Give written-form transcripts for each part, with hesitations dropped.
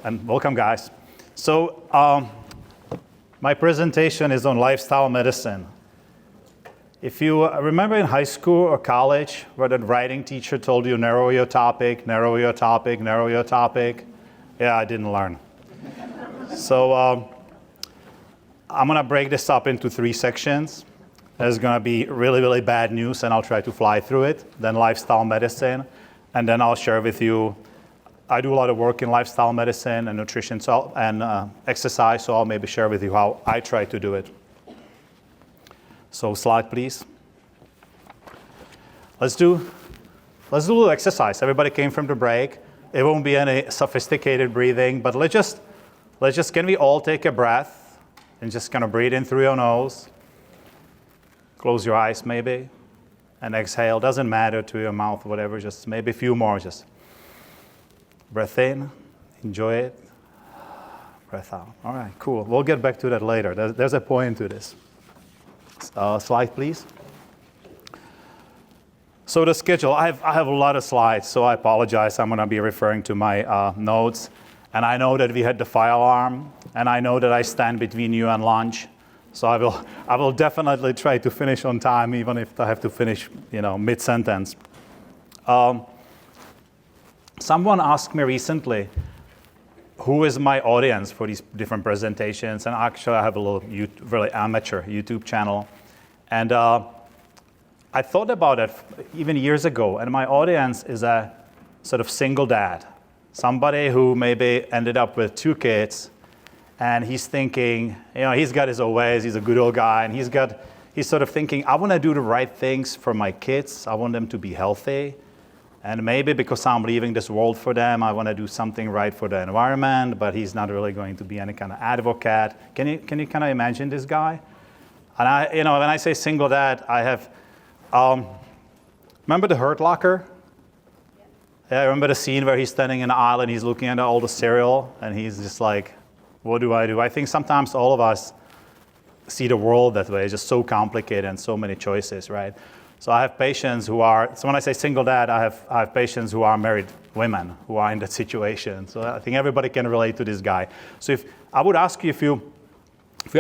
and welcome, guys. So my presentation is on lifestyle medicine. If you remember in high school or college where the writing teacher told you narrow your topic, narrow your topic, narrow your topic, yeah, I didn't learn. So I'm going to break this up into 3 sections. There's going to be really, really bad news, and I'll try to fly through it. Then lifestyle medicine, and then I'll share with you. I do a lot of work in lifestyle medicine and nutrition and exercise, so I'll maybe share with you how I try to do it. So slide, please. Let's do a little exercise. Everybody came from the break. It won't be any sophisticated breathing, but let's just can we all take a breath and just kind of breathe in through your nose. Close your eyes maybe, and exhale. Doesn't matter to your mouth, whatever. Just maybe a few more. Just breath in, enjoy it. Breath out. All right, cool. We'll get back to that later. There's a point to this. Slide, please. So the schedule, I have a lot of slides, so I apologize. I'm going to be referring to my notes. And I know that we had the fire alarm, and I know that I stand between you and lunch. So I will definitely try to finish on time, even if I have to finish, mid-sentence. Someone asked me recently, who is my audience for these different presentations? And actually, I have a little really amateur YouTube channel. And I thought about it even years ago. And my audience is a sort of single dad, somebody who maybe ended up with 2 kids. And he's thinking, he's got his own ways. He's a good old guy. And he's sort of thinking, I want to do the right things for my kids. I want them to be healthy. And maybe because I'm leaving this world for them, I want to do something right for the environment, but he's not really going to be any kind of advocate. Can you kind of imagine this guy? And when I say single dad, I have, remember the Hurt Locker? Yeah, I remember the scene where he's standing in the aisle and he's looking at all the cereal and he's just like, what do? I think sometimes all of us see the world that way. It's just so complicated and so many choices, right? So I have patients so when I say single dad, I have patients who are married women who are in that situation. So I think everybody can relate to this guy. So if I would ask you, if you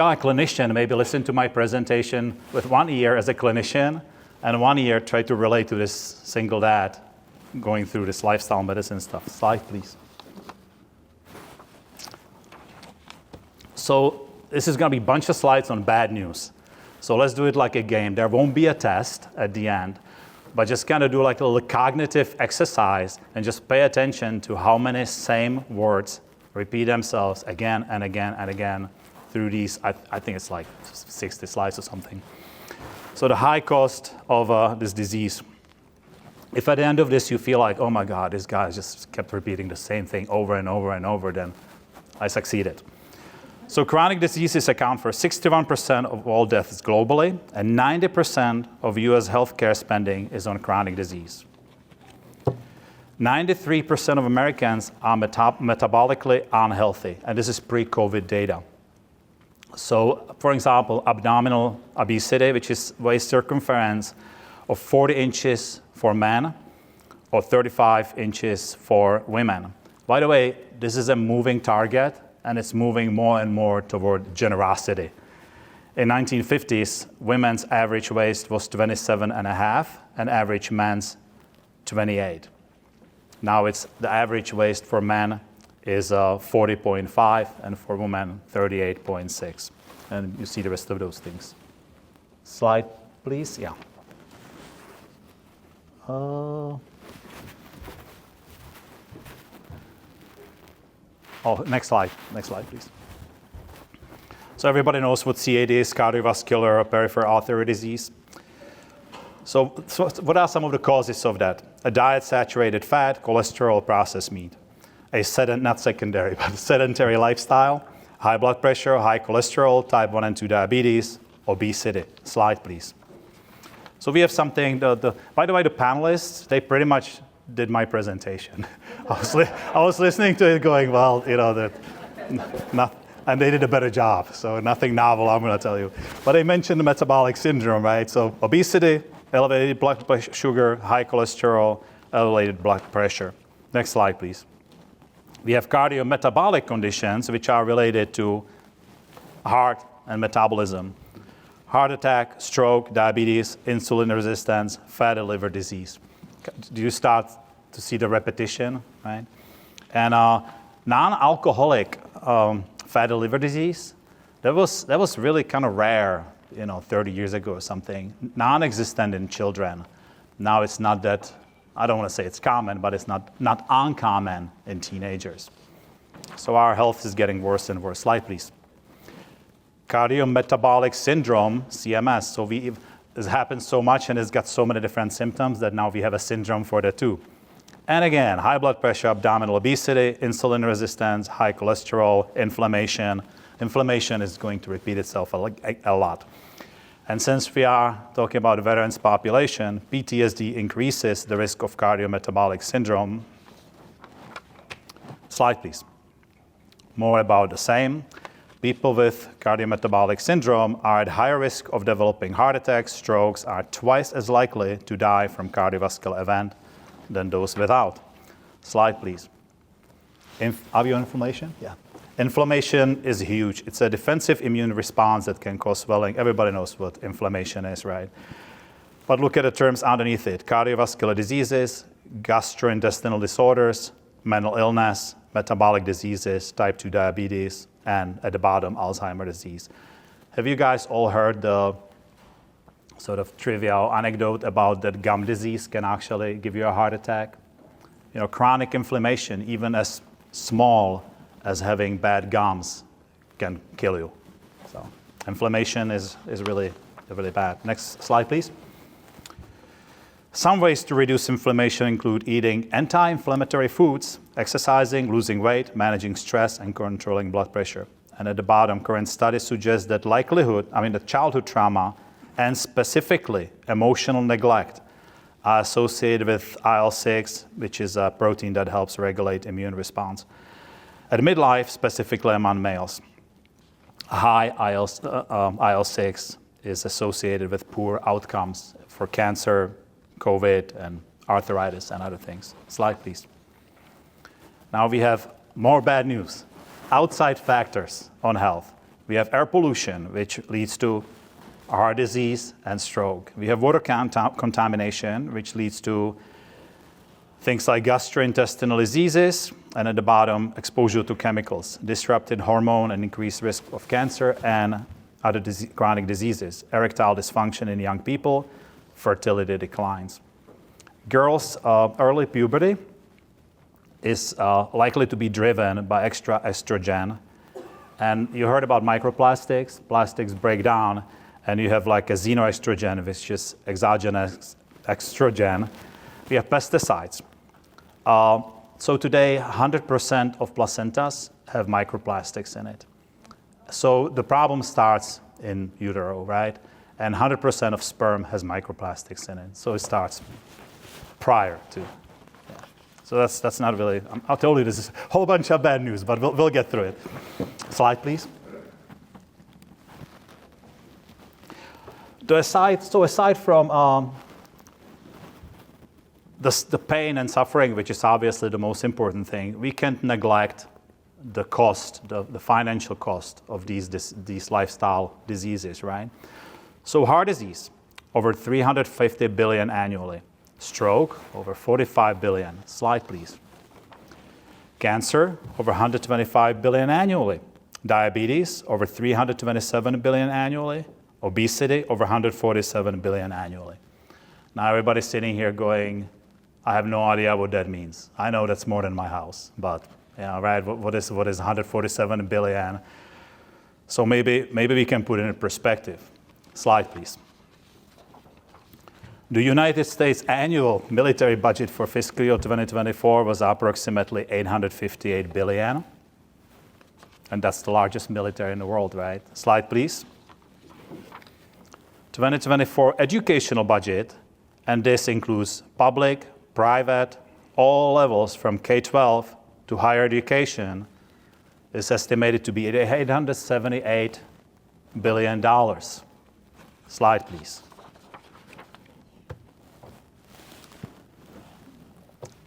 are a clinician, maybe listen to my presentation with 1 ear as a clinician and 1 ear try to relate to this single dad going through this lifestyle medicine stuff. Slide, please. So this is going to be a bunch of slides on bad news. So let's do it like a game. There won't be a test at the end, but just kind of do like a little cognitive exercise and just pay attention to how many same words repeat themselves again and again and again through these, I think it's like 60 slides or something. So the high cost of this disease. If at the end of this you feel like, oh my God, this guy just kept repeating the same thing over and over and over, then I succeeded. So chronic diseases account for 61% of all deaths globally, and 90% of US healthcare spending is on chronic disease. 93% of Americans are metabolically unhealthy, and this is pre-COVID data. So, for example, abdominal obesity, which is waist circumference of 40 inches for men or 35 inches for women. By the way, this is a moving target, and it's moving more and more toward generosity. In 1950s, women's average waist was 27.5, and average men's 28. Now the average waist for men is 40.5, and for women 38.6. And you see the rest of those things. Slide, please. Yeah. Next slide, please. So everybody knows what CAD is, cardiovascular peripheral artery disease. So what are some of the causes of that? A diet, saturated fat, cholesterol, processed meat. Not secondary, but sedentary lifestyle, high blood pressure, high cholesterol, type 1 and 2 diabetes, obesity. Slide, please. So we have something, by the way, the panelists, they pretty much did my presentation. I was listening to it going, well, and they did a better job. So nothing novel, I'm going to tell you. But they mentioned the metabolic syndrome, right? So obesity, elevated blood sugar, high cholesterol, elevated blood pressure. Next slide, please. We have cardiometabolic conditions which are related to heart and metabolism. Heart attack, stroke, diabetes, insulin resistance, fatty liver disease. Do you start to see the repetition, right? And non-alcoholic fatty liver disease, that was really kind of rare, 30 years ago or something. Non-existent in children. Now it's not that, I don't want to say it's common, but it's not uncommon in teenagers. So our health is getting worse and worse. Slide, please. Cardiometabolic syndrome, CMS. So it's happened so much and it's got so many different symptoms that now we have a syndrome for that too. And again, high blood pressure, abdominal obesity, insulin resistance, high cholesterol, inflammation. Inflammation is going to repeat itself a lot. And since we are talking about the veterans population, PTSD increases the risk of cardiometabolic syndrome. Slide, please. More about the same. People with cardiometabolic syndrome are at higher risk of developing heart attacks, strokes, are twice as likely to die from cardiovascular event than those without. Slide, please. Avian inflammation? Yeah. Inflammation is huge. It's a defensive immune response that can cause swelling. Everybody knows what inflammation is, right? But look at the terms underneath it. Cardiovascular diseases, gastrointestinal disorders, mental illness, metabolic diseases, type 2 diabetes, and at the bottom, Alzheimer's disease. Have you guys all heard the sort of trivial anecdote about that gum disease can actually give you a heart attack? Chronic inflammation, even as small as having bad gums, can kill you. So inflammation is really, really bad. Next slide, please. Some ways to reduce inflammation include eating anti-inflammatory foods, exercising, losing weight, managing stress, and controlling blood pressure. And at the bottom, current studies suggest that that childhood trauma and specifically emotional neglect are associated with IL-6, which is a protein that helps regulate immune response. At midlife, specifically among males, high IL-6 is associated with poor outcomes for cancer, COVID, and arthritis, and other things. Slide, please. Now we have more bad news. Outside factors on health. We have air pollution, which leads to heart disease and stroke. We have water contamination, which leads to things like gastrointestinal diseases, and at the bottom, exposure to chemicals, disrupted hormone and increased risk of cancer and other chronic diseases, erectile dysfunction in young people, fertility declines. Girls' early puberty is likely to be driven by extra estrogen. And you heard about microplastics. Plastics break down, and you have like a xenoestrogen, which is exogenous estrogen. We have pesticides. So today, 100% of placentas have microplastics in it. So the problem starts in utero, right? And 100% of sperm has microplastics in it. So it starts prior to. Yeah. So that's not really, I'll tell you this is a whole bunch of bad news, but we'll get through it. Slide, please. Aside from the pain and suffering, which is obviously the most important thing, we can't neglect the cost, the financial cost of these lifestyle diseases, right? So heart disease, over 350 billion annually. Stroke, over 45 billion. Slide, please. Cancer, over 125 billion annually. Diabetes, over 327 billion annually. Obesity, over 147 billion annually. Now everybody's sitting here going, I have no idea what that means. I know that's more than my house, but right, what is 147 billion? So maybe we can put it in perspective. Slide, please. The United States annual military budget for fiscal year 2024 was approximately 858 billion. And that's the largest military in the world, right? Slide, please. 2024 educational budget, and this includes public, private, all levels from K-12 to higher education, is estimated to be $878 billion. Slide, please.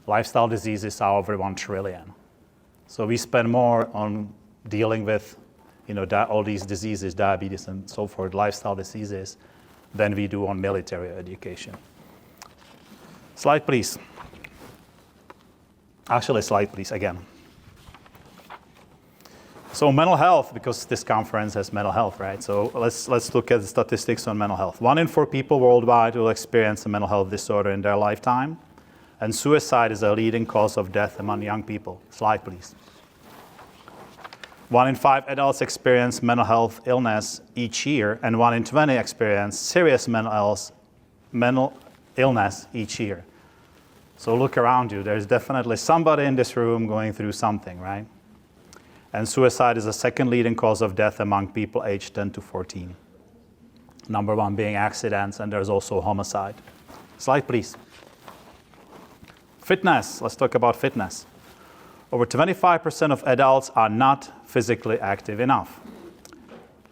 Lifestyle diseases are over 1 trillion. So we spend more on dealing with, all these diseases, diabetes and so forth, lifestyle diseases, than we do on military education. Slide, please. Actually, slide, please, again. So mental health, because this conference has mental health, right? So let's look at the statistics on mental health. 1 in 4 people worldwide will experience a mental health disorder in their lifetime, and suicide is a leading cause of death among young people. Slide, please. 1 in 5 adults experience mental health illness each year, and 1 in 20 experience serious mental illness each year. So look around you. There's definitely somebody in this room going through something, right? And suicide is the second leading cause of death among people aged 10 to 14. Number 1 being accidents, and there's also homicide. Slide, please. Fitness. Let's talk about fitness. Over 25% of adults are not physically active enough.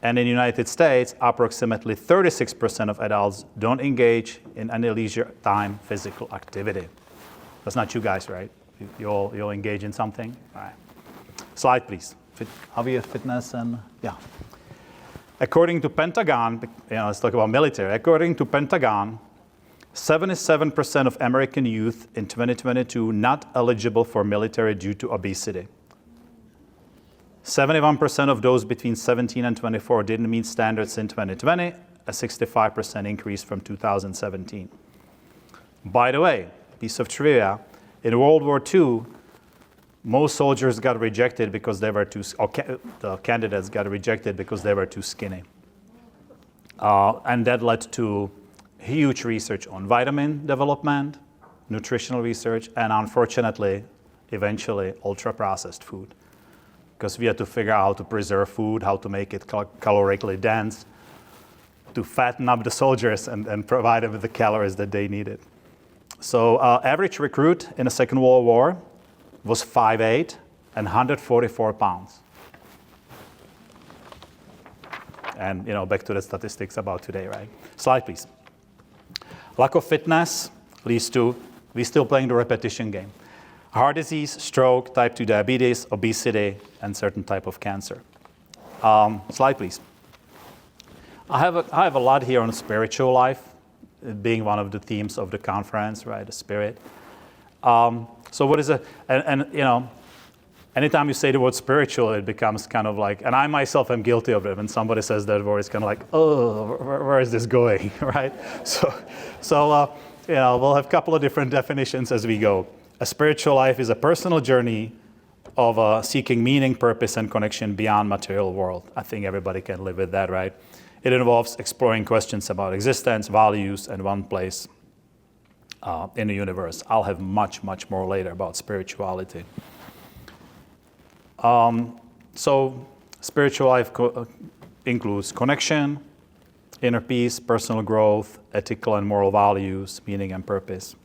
And in the United States, approximately 36% of adults don't engage in any leisure time physical activity. That's not you guys, right? You'll engage in something? All right. Slide, please. Obvious fitness and, yeah. According to Pentagon, let's talk about military. According to Pentagon, 77% of American youth in 2022 not eligible for military due to obesity. 71% of those between 17 and 24 didn't meet standards in 2020, a 65% increase from 2017. By the way, piece of trivia, in World War II, most soldiers got rejected because they were the candidates got rejected because they were too skinny. And that led to huge research on vitamin development, nutritional research, and unfortunately, eventually, ultra-processed food. Because we had to figure out how to preserve food, how to make it calorically dense, to fatten up the soldiers and provide them with the calories that they needed. So average recruit in the Second World War was 5'8" and 144 pounds. And back to the statistics about today, right? Slide, please. Lack of fitness leads to, we're still playing the repetition game. Heart disease, stroke, type 2 diabetes, obesity, and certain type of cancer. Slide, please. I have a lot here on spiritual life, being one of the themes of the conference, right? The spirit. So what is it? And anytime you say the word spiritual, it becomes kind of like, and I myself am guilty of it. When somebody says that word, it's kind of like, oh, where is this going, right? So we'll have a couple of different definitions as we go. A spiritual life is a personal journey of seeking meaning, purpose, and connection beyond material world. I think everybody can live with that, right? It involves exploring questions about existence, values, and one place in the universe. I'll have much, much more later about spirituality. So spiritual life includes connection, inner peace, personal growth, ethical and moral values, meaning and purpose.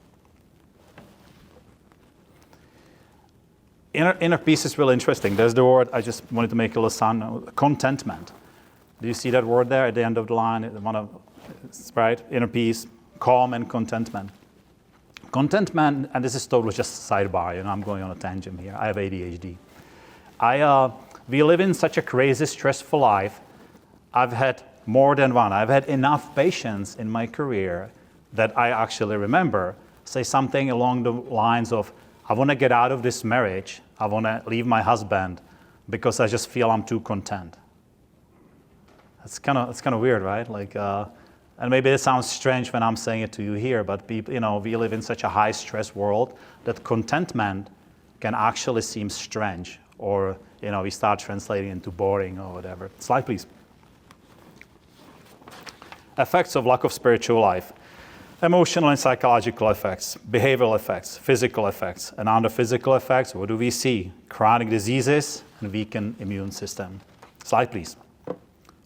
Inner peace is really interesting. There's the word, I just wanted to make a little sound, contentment. Do you see that word there at the end of the line? Right? Inner peace, calm and contentment. Contentment, and this is totally just a sidebar, I'm going on a tangent here. I have ADHD. We live in such a crazy, stressful life. I've had more than one. I've had enough patients in my career that I actually remember say something along the lines of, I want to get out of this marriage. I want to leave my husband because I just feel I'm too content. It's kind of weird, right? And maybe it sounds strange when I'm saying it to you here, but people, we live in such a high stress world that contentment can actually seem strange, or we start translating into boring or whatever. Slide, please. Effects of lack of spiritual life. Emotional and psychological effects, behavioral effects, physical effects. And under physical effects, what do we see? Chronic diseases and weakened immune system. Slide, please.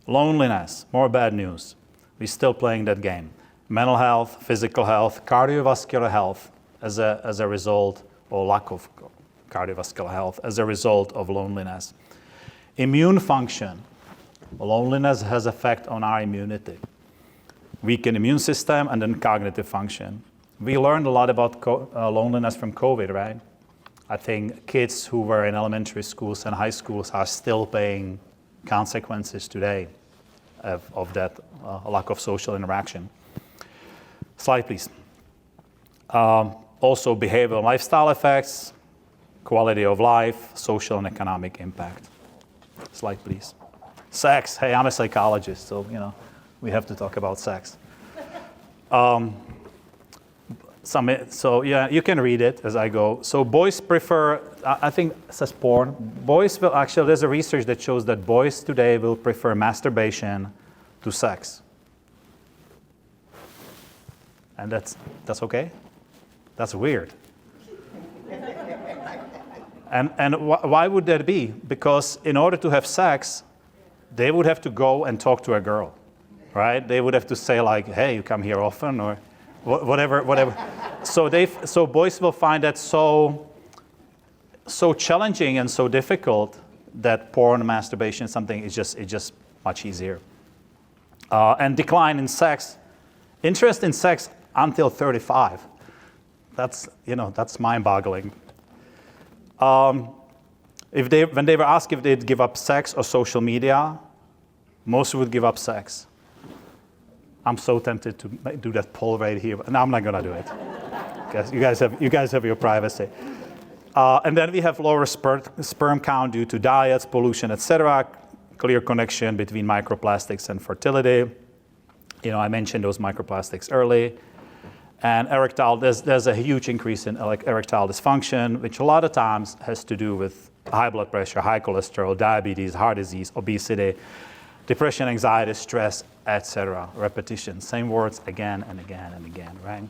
Loneliness, more bad news. We're still playing that game. Mental health, physical health, cardiovascular health as a result, or lack of cardiovascular health as a result of loneliness. Immune function. Loneliness has effect on our immunity. Weakened immune system, and then cognitive function. We learned a lot about loneliness from COVID, right? I think kids who were in elementary schools and high schools are still paying consequences today of that lack of social interaction. Slide, please. Also, behavioral and lifestyle effects, quality of life, social and economic impact. Slide, please. Sex. Hey, I'm a psychologist, so we have to talk about sex. So yeah, you can read it as I go. So boys prefer, I think it says porn. Boys will actually, there's a research that shows that boys today will prefer masturbation to sex. And that's okay? That's weird. And why would that be? Because in order to have sex, they would have to go and talk to a girl, right? They would have to say like, hey, you come here often, or whatever. So boys will find that so challenging and so difficult that porn, masturbation, something is just much easier. And decline in sex, interest in sex until 35. That's mind-boggling. When they were asked if they'd give up sex or social media, most would give up sex. I'm so tempted to do that poll right here, but no, I'm not gonna do it. You guys have your privacy. And then we have lower sperm count due to diets, pollution, etc. Clear connection between microplastics and fertility. I mentioned those microplastics early. And there's a huge increase in erectile dysfunction, which a lot of times has to do with high blood pressure, high cholesterol, diabetes, heart disease, obesity, depression, anxiety, stress, etc. Repetition, same words again and again and again, right?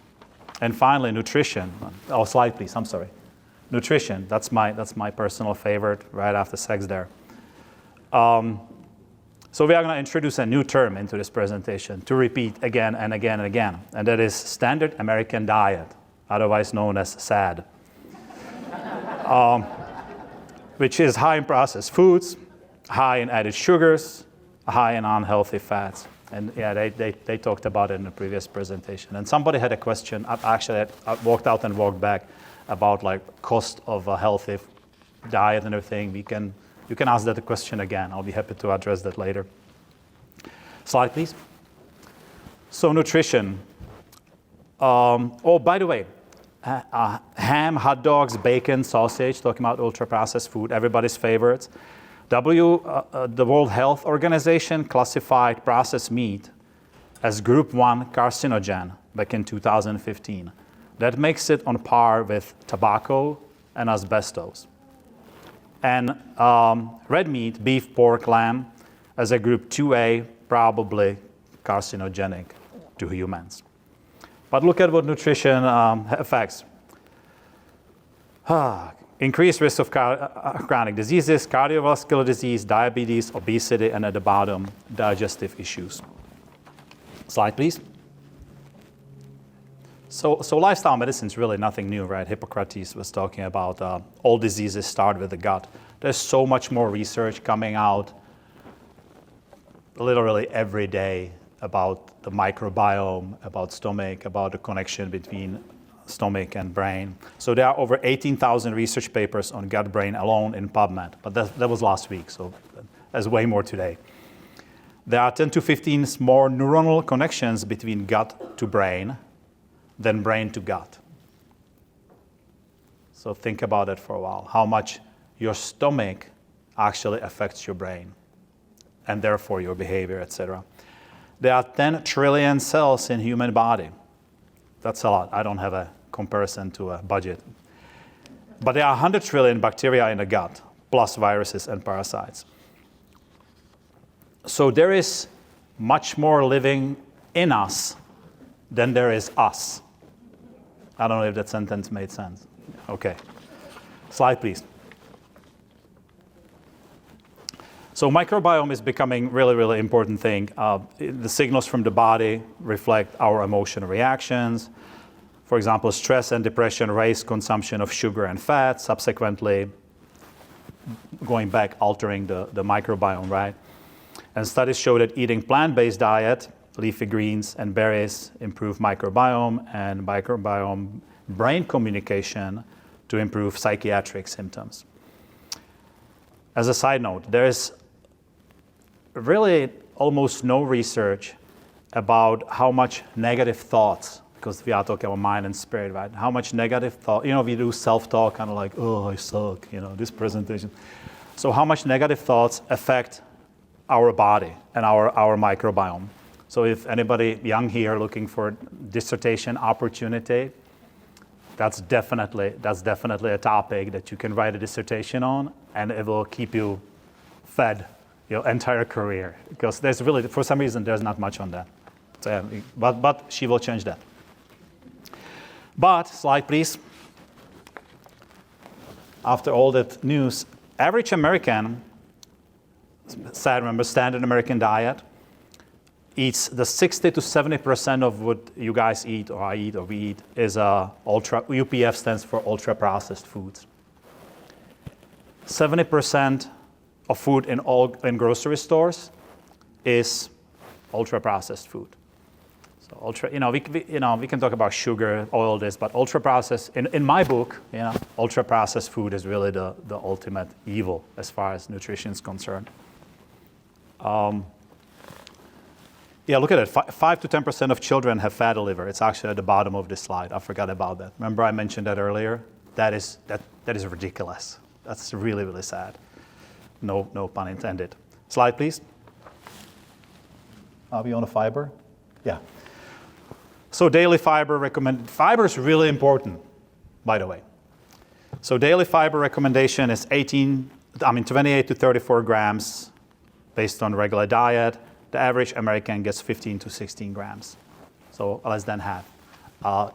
And finally, nutrition. Oh, slide, please. I'm sorry. Nutrition. That's my personal favorite. Right after sex, there. So we are going to introduce a new term into this presentation to repeat again and again and again, and that is Standard American Diet, otherwise known as SAD, which is high in processed foods, high in added sugars, high in unhealthy fats. And yeah, they talked about it in the previous presentation. And somebody had a question. I walked out and walked back about like cost of a healthy diet and everything. You can ask that question again. I'll be happy to address that later. Slide, please. So nutrition. Oh, by the way, ham, hot dogs, bacon, sausage, talking about ultra-processed food, everybody's favorites. The World Health Organization classified processed meat as Group 1 carcinogen back in 2015. That makes it on par with tobacco and asbestos. And red meat, beef, pork, lamb, as a group 2A, probably carcinogenic to humans. But look at what nutrition affects. Increased risk of chronic diseases, cardiovascular disease, diabetes, obesity, and at the bottom, digestive issues. Slide, please. So lifestyle medicine is really nothing new, right? Hippocrates was talking about all diseases start with the gut. There's so much more research coming out literally every day about the microbiome, about stomach, about the connection between stomach and brain. So there are over 18,000 research papers on gut-brain alone in PubMed, but that was last week, so there's way more today. There are 10 to 15 more neuronal connections between gut to brain than brain to gut. So think about it for a while, how much your stomach actually affects your brain and therefore your behavior, etc. There are 10 trillion cells in human body. That's a lot. I don't have a comparison to a budget. But there are 100 trillion bacteria in the gut, plus viruses and parasites. So there is much more living in us than there is us. I don't know if that sentence made sense. Okay. Slide, please. So microbiome is becoming really, really important thing. The signals from the body reflect our emotional reactions. For example, stress and depression raise consumption of sugar and fat, subsequently going back, altering the microbiome, right? And studies show that eating plant-based diet, leafy greens and berries, improve microbiome and microbiome brain communication to improve psychiatric symptoms. As a side note, there is really almost no research about how much negative thoughts, because we are talking about mind and spirit, right? How much negative thought, we do self-talk, kind of like, oh, I suck, this presentation. So how much negative thoughts affect our body and our microbiome. So if anybody young here looking for dissertation opportunity, that's definitely a topic that you can write a dissertation on, and it will keep you fed your entire career, because there's really, for some reason, there's not much on that. So, yeah, but she will change that. But, slide please. After all that news, average American, remember, standard American diet, eats the 60 to 70% of what you guys eat, or I eat, or we eat, is UPF stands for ultra-processed foods. 70% of food in grocery stores is ultra-processed food. So we can talk about sugar, oil, this, but ultra-processed, in my book, ultra-processed food is really the ultimate evil as far as nutrition is concerned. Look at it. 5 to 10% of children have fatty liver. It's actually at the bottom of this slide. I forgot about that. Remember I mentioned that earlier? That is ridiculous. That's really, really sad. No pun intended. Slide, please. Are we on a fiber? Yeah. So daily fiber fiber is really important, by the way. So daily fiber recommendation is 28 to 34 grams based on regular diet. The average American gets 15 to 16 grams, so less than half.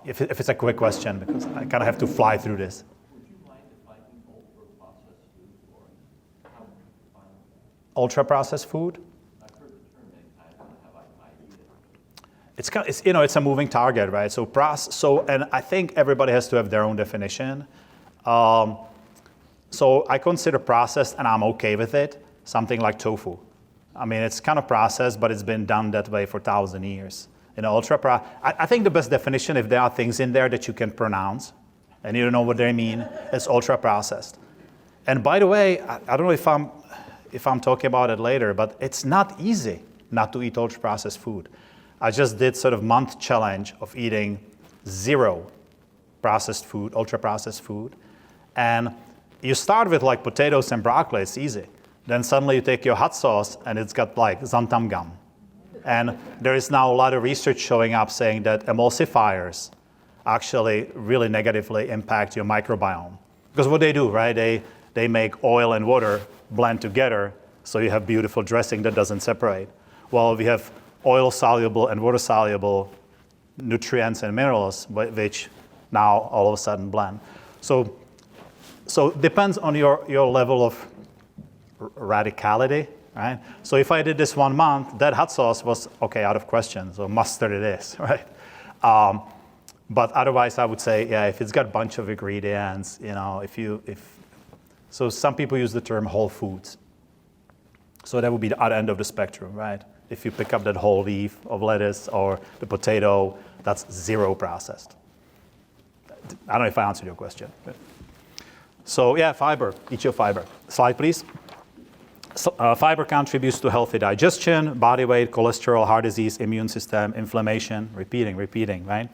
If it's a quick question, because I kind of have to fly through this. Would you mind defining ultra-processed food, or how would you define that? Ultra-processed food? I've heard the term, and I don't have an idea. It's a moving target, right? And I think everybody has to have their own definition. So I consider processed, and I'm okay with it, something like tofu. I mean, it's kind of processed, but it's been done that way for 1,000 years. I think the best definition, if there are things in there that you can pronounce, and you don't know what they mean, is ultra-processed. And by the way, I don't know if I'm talking about it later, but it's not easy not to eat ultra-processed food. I just did sort of month challenge of eating 0 processed food, ultra-processed food. And you start with like potatoes and broccoli, it's easy. Then suddenly you take your hot sauce and it's got like xanthan gum. And there is now a lot of research showing up saying that emulsifiers actually really negatively impact your microbiome. Because what they do, right, they make oil and water blend together, so you have beautiful dressing that doesn't separate. Well, we have oil-soluble and water-soluble nutrients and minerals, which now all of a sudden blend. So it depends on your level of radicality, right? So if I did this 1 month, that hot sauce was okay, out of question. So mustard it is, right? But otherwise, I would say, yeah, if it's got a bunch of ingredients, so some people use the term whole foods. So that would be the other end of the spectrum, right? If you pick up that whole leaf of lettuce or the potato, that's 0 processed. I don't know if I answered your question. So yeah, fiber, eat your fiber. Slide, please. Fiber contributes to healthy digestion, body weight, cholesterol, heart disease, immune system, inflammation, repeating, right?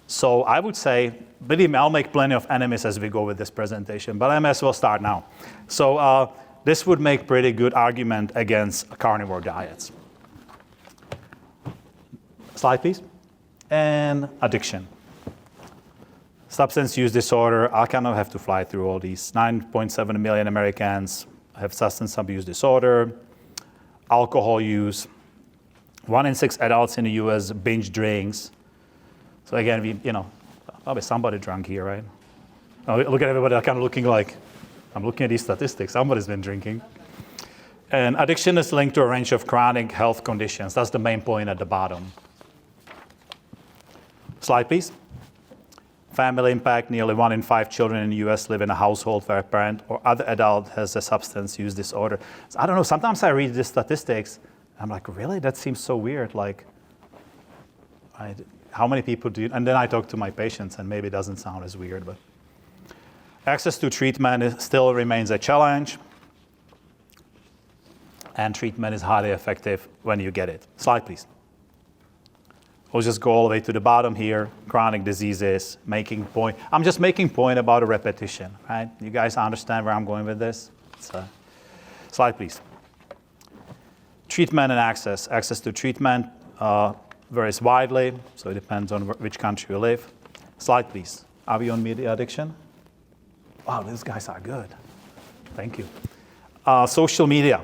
So I would say, believe me, I'll make plenty of enemies as we go with this presentation, but I may as well start now. So this would make pretty good argument against carnivore diets. Slide, please. And addiction. Substance use disorder, I kind of have to fly through all these. 9.7 million Americans have substance abuse disorder. Alcohol use. 1 in 6 adults in the US binge drinks. So again, probably somebody drunk here, right? Oh, look at everybody kind of looking like, I'm looking at these statistics, somebody's been drinking. And addiction is linked to a range of chronic health conditions. That's the main point at the bottom. Slide, please. Family impact, nearly 1 in 5 children in the US live in a household where a parent or other adult has a substance use disorder. So I don't know, sometimes I read the statistics, I'm like, really? That seems so weird. Like, how many people do you, and then I talk to my patients, and maybe it doesn't sound as weird, but access to treatment still remains a challenge, and treatment is highly effective when you get it. Slide, please. We'll just go all the way to the bottom here, chronic diseases, making point. I'm just making point about a repetition, right? You guys understand where I'm going with this? Slide, please. Treatment and access. Access to treatment varies widely, so it depends on which country you live. Slide, please. Are we on media addiction? Wow, these guys are good. Thank you. Social media.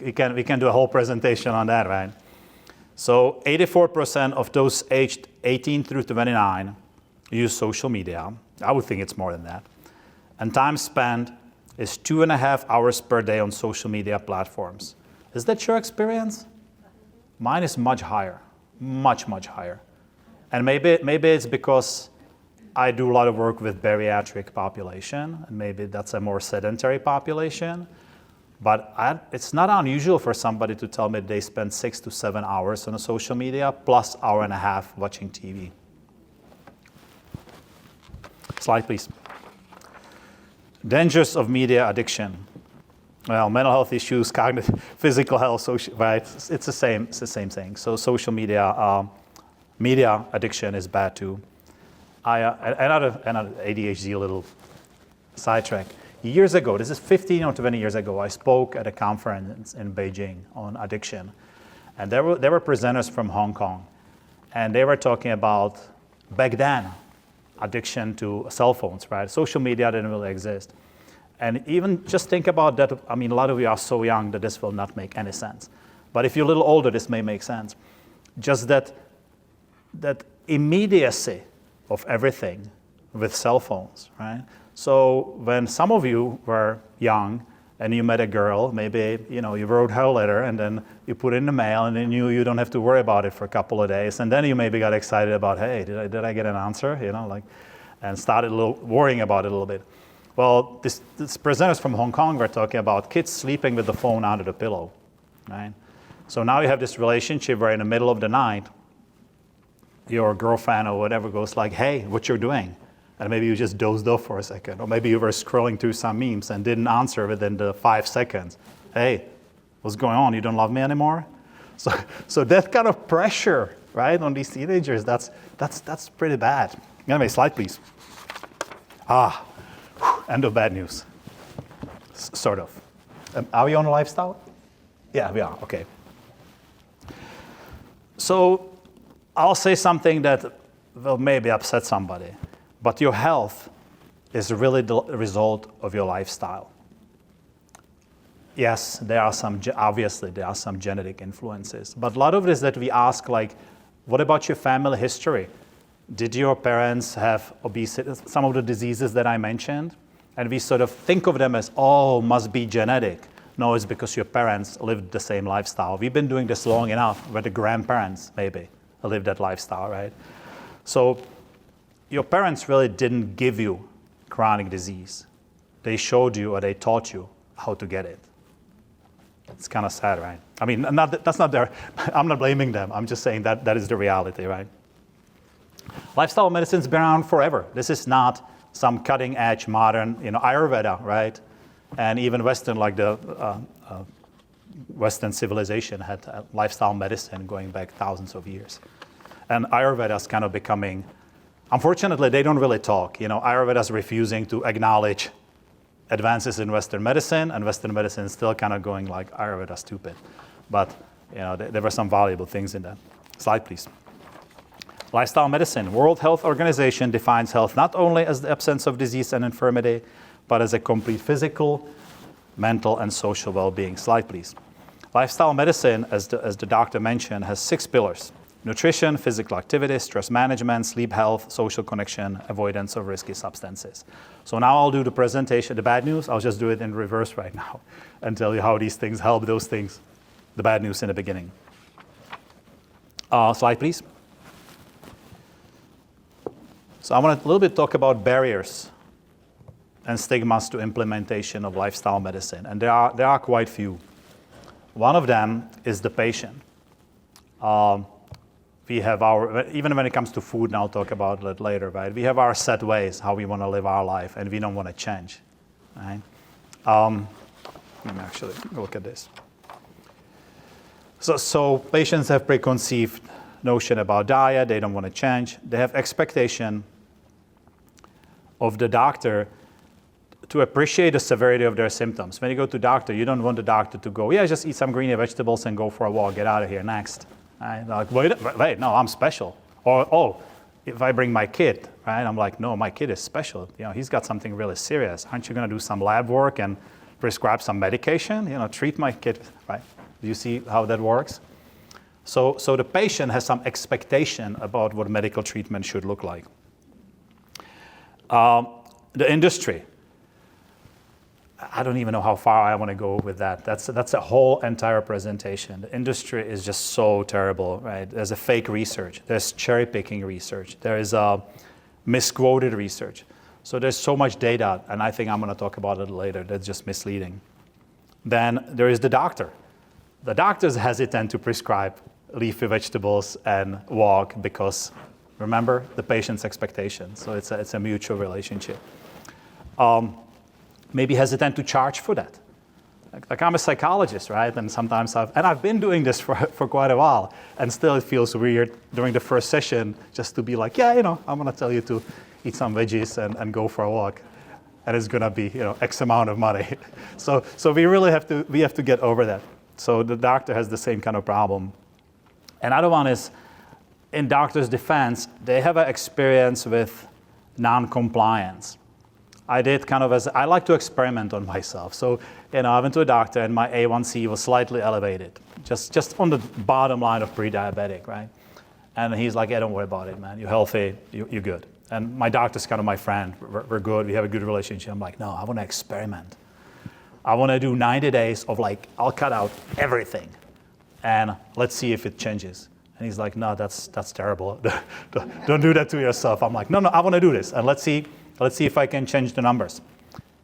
We can do a whole presentation on that, right? So 84% of those aged 18 through 29 use social media. I would think it's more than that. And time spent is 2.5 hours per day on social media platforms. Is that your experience? Mine is much higher, much, much higher. And maybe it's because I do a lot of work with bariatric population, and maybe that's a more sedentary population. But it's not unusual for somebody to tell me they spend 6 to 7 hours on social media, plus 1.5 hours watching TV. Slide, please. Dangers of media addiction. Well, mental health issues, cognitive, physical health, social, right? It's the same thing. So social media, media addiction is bad too. Another ADHD little sidetrack. Years ago, this is 15 or 20 years ago, I spoke at a conference in Beijing on addiction. And there were presenters from Hong Kong. And they were talking about, back then, addiction to cell phones, right? Social media didn't really exist. And even just think about that. I mean, a lot of you are so young that this will not make any sense. But if you're a little older, this may make sense. Just that immediacy of everything with cell phones, right? So when some of you were young and you met a girl, maybe you wrote her a letter and then you put it in the mail and then you don't have to worry about it for a couple of days, and then you maybe got excited about, hey, did I get an answer? And started worrying about it a little bit. Well, this presenters from Hong Kong were talking about kids sleeping with the phone under the pillow, right? So now you have this relationship where in the middle of the night, your girlfriend or whatever goes like, hey, what you're doing? And maybe you just dozed off for a second. Or maybe you were scrolling through some memes and didn't answer within the 5 seconds. Hey, what's going on? You don't love me anymore? So that kind of pressure, right, on these teenagers, that's pretty bad. Anyway, slide, please. End of bad news. Sort of. Are we on lifestyle? Yeah, we are. Okay. So I'll say something that will maybe upset somebody. But your health is really the result of your lifestyle. Yes, obviously there are some genetic influences. But a lot of this that we ask, like, what about your family history? Did your parents have obesity, some of the diseases that I mentioned? And we sort of think of them as, must be genetic. No, it's because your parents lived the same lifestyle. We've been doing this long enough, where the grandparents maybe lived that lifestyle, right? So your parents really didn't give you chronic disease. They showed you or they taught you how to get it. It's kind of sad, right? I mean, that's not their, I'm not blaming them. I'm just saying that is the reality, right? Lifestyle medicine's been around forever. This is not some cutting edge modern, Ayurveda, right? And even Western, like the Western civilization had lifestyle medicine going back thousands of years. And Ayurveda is kind of becoming, unfortunately, they don't really talk. Ayurveda is refusing to acknowledge advances in Western medicine, and Western medicine is still kind of going like Ayurveda stupid. But there were some valuable things in that. Slide, please. Lifestyle medicine. World Health Organization defines health not only as the absence of disease and infirmity, but as a complete physical, mental, and social well-being. Slide, please. Lifestyle medicine, as the doctor mentioned, has 6 pillars: nutrition, physical activity, stress management, sleep health, social connection, avoidance of risky substances. So now I'll do the presentation. The bad news, I'll just do it in reverse right now and tell you how these things help those things. The bad news in the beginning. Slide, please. So I want to a little bit talk about barriers and stigmas to implementation of lifestyle medicine. And there are quite few. One of them is the patient. We have our, even when it comes to food, and I'll talk about it later, right? We have our set ways how we want to live our life, and we don't want to change, right? Let me actually look at this. So patients have preconceived notion about diet. They don't want to change. They have expectation of the doctor to appreciate the severity of their symptoms. When you go to doctor, you don't want the doctor to go, yeah, just eat some green vegetables and go for a walk, get out of here, next. Right? Like, wait, no, I'm special. Or, oh, if I bring my kid, right? I'm like, no, my kid is special. You know, he's got something really serious. Aren't you going to do some lab work and prescribe some medication? You know, treat my kid, right? Do you see how that works? So the patient has some expectation about what medical treatment should look like. The industry. I don't even know how far I want to go with that. That's a whole entire presentation. The industry is just so terrible, right? There's a fake research. There's cherry picking research. There is misquoted research. So there's so much data, and I think I'm going to talk about it later. That's just misleading. Then there is the doctor. The doctors hesitant to prescribe leafy vegetables and walk because, remember, the patient's expectation. So it's a mutual relationship. Maybe hesitant to charge for that. Like I'm a psychologist, right? And sometimes I've been doing this for quite a while, and still it feels weird during the first session just to be like, yeah, you know, I'm gonna tell you to eat some veggies and go for a walk, and it's gonna be, you know, X amount of money. So we really have to get over that. So the doctor has the same kind of problem. Another one is, in doctors' defense, they have an experience with non-compliance. I did kind of I like to experiment on myself. So, you know, I went to a doctor and my A1C was slightly elevated, just on the bottom line of pre-diabetic, right? And he's like, yeah, don't worry about it, man. You're healthy, you're good. And my doctor's kind of my friend. We're good, we have a good relationship. I'm like, no, I want to experiment. I want to do 90 days of like, I'll cut out everything and let's see if it changes. And he's like, no, that's terrible. Don't do that to yourself. I'm like, no, I want to do this, and let's see if I can change the numbers.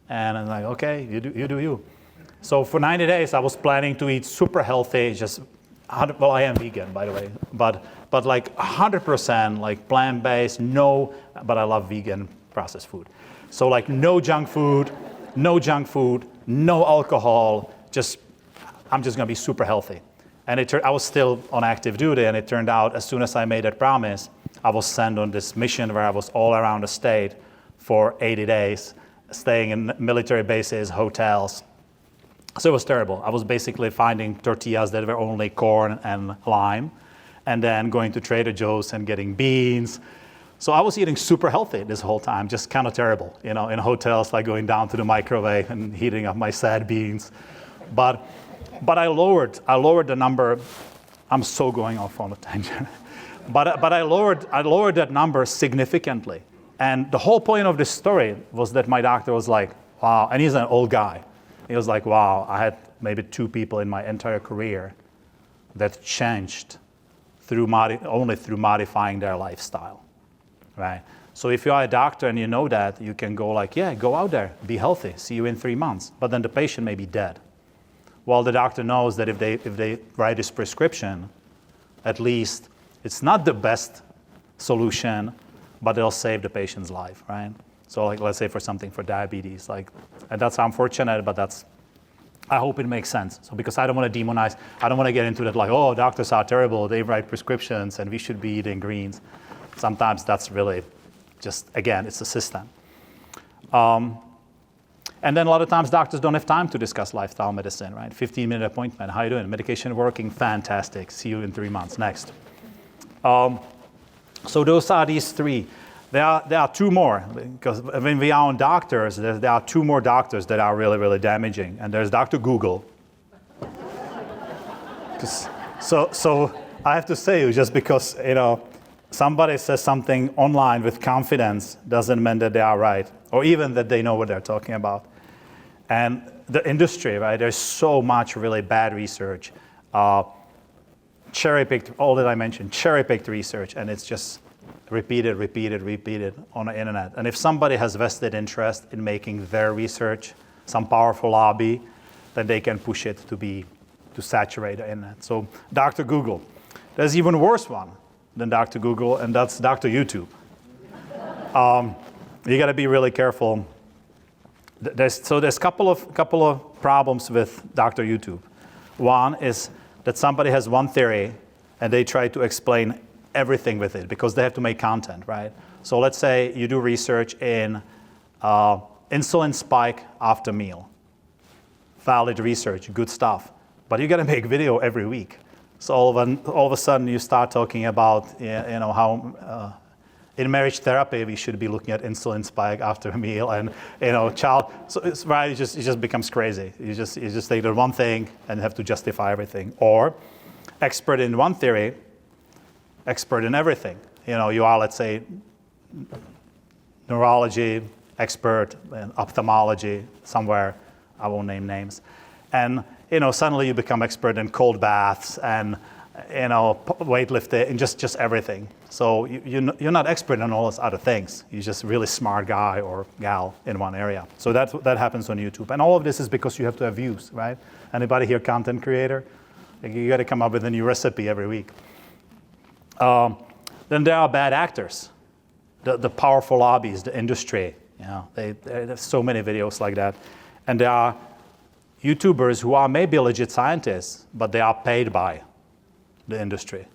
And I'm like, okay, you do you. So for 90 days, I was planning to eat super healthy, well, I am vegan, by the way, but like 100% like plant-based, but I love vegan processed food. So like no junk food, no alcohol, I'm just gonna be super healthy. And I was still on active duty, and it turned out as soon as I made that promise, I was sent on this mission where I was all around the state for 80 days, staying in military bases, hotels. So it was terrible. I was basically finding tortillas that were only corn and lime, and then going to Trader Joe's and getting beans. So I was eating super healthy this whole time, just kind of terrible, you know, in hotels, like going down to the microwave and heating up my sad beans. But I lowered the number. I'm so going off on a tangent. But I lowered that number significantly. And the whole point of this story was that my doctor was like, wow, and he's an old guy. He was like, wow, I had maybe 2 people in my entire career that changed only through modifying their lifestyle, right? So if you are a doctor and you know that, you can go like, yeah, go out there, be healthy, see you in 3 months. But then the patient may be dead. Well, the doctor knows that if they write this prescription, at least it's not the best solution, but it'll save the patient's life, right? So like, let's say for something for diabetes, and that's unfortunate, but I hope it makes sense. So because I don't want to demonize, I don't want to get into that like, oh, doctors are terrible, they write prescriptions and we should be eating greens. Sometimes that's really just, again, it's a system. And then a lot of times doctors don't have time to discuss lifestyle medicine, right? 15-minute appointment, how you doing? Medication working, fantastic, see you in 3 months, next. So those are these 3. There are 2 more, because when we are on doctors, there are 2 more doctors that are really, really damaging. And there's Dr. Google. So I have to say, just because, you know, somebody says something online with confidence doesn't mean that they are right, or even that they know what they're talking about. And the industry, right, there's so much really bad research. Cherry-picked, all that I mentioned, cherry-picked research, and it's just repeated on the internet. And if somebody has vested interest in making their research some powerful lobby, then they can push it to saturate the internet. So Dr. Google. There's even worse one. than Dr. Google, and that's Dr. YouTube. You got to be really careful. There's a couple of problems with Dr. YouTube. One is that somebody has one theory and they try to explain everything with it because they have to make content, right? So let's say you do research in insulin spike after meal. Valid research, good stuff. But you got to make video every week. So all of a sudden you start talking about how in marriage therapy we should be looking at insulin spike after a meal and child. So it's right. It just becomes crazy. You just take the one thing and have to justify everything. Or expert in one theory, expert in everything. You are, let's say, neurology expert in ophthalmology somewhere. I won't name names. And suddenly you become expert in cold baths and weightlifting and just everything. So you're not expert in all those other things. You're just a really smart guy or gal in one area. So that happens on YouTube. And all of this is because you have to have views, right? Anybody here content creator? You got to come up with a new recipe every week. Then there are bad actors, the powerful lobbies, the industry. There's so many videos like that. And there are YouTubers who are maybe legit scientists, but they are paid by the industry.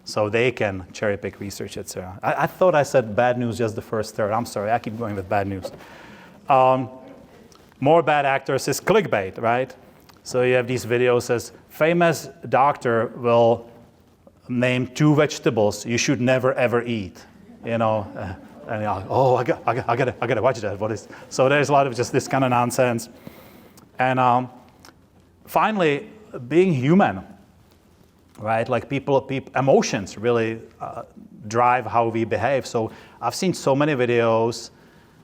So they can cherry pick research, etc. I thought I said bad news just the first third. I'm sorry, I keep going with bad news. More bad actors is clickbait, right? So you have these videos as famous doctor will name 2 vegetables you should never ever eat. And you're like, oh, I gotta watch that. What is? So there's a lot of just this kind of nonsense. And finally, being human, right? Like emotions really drive how we behave. So I've seen so many videos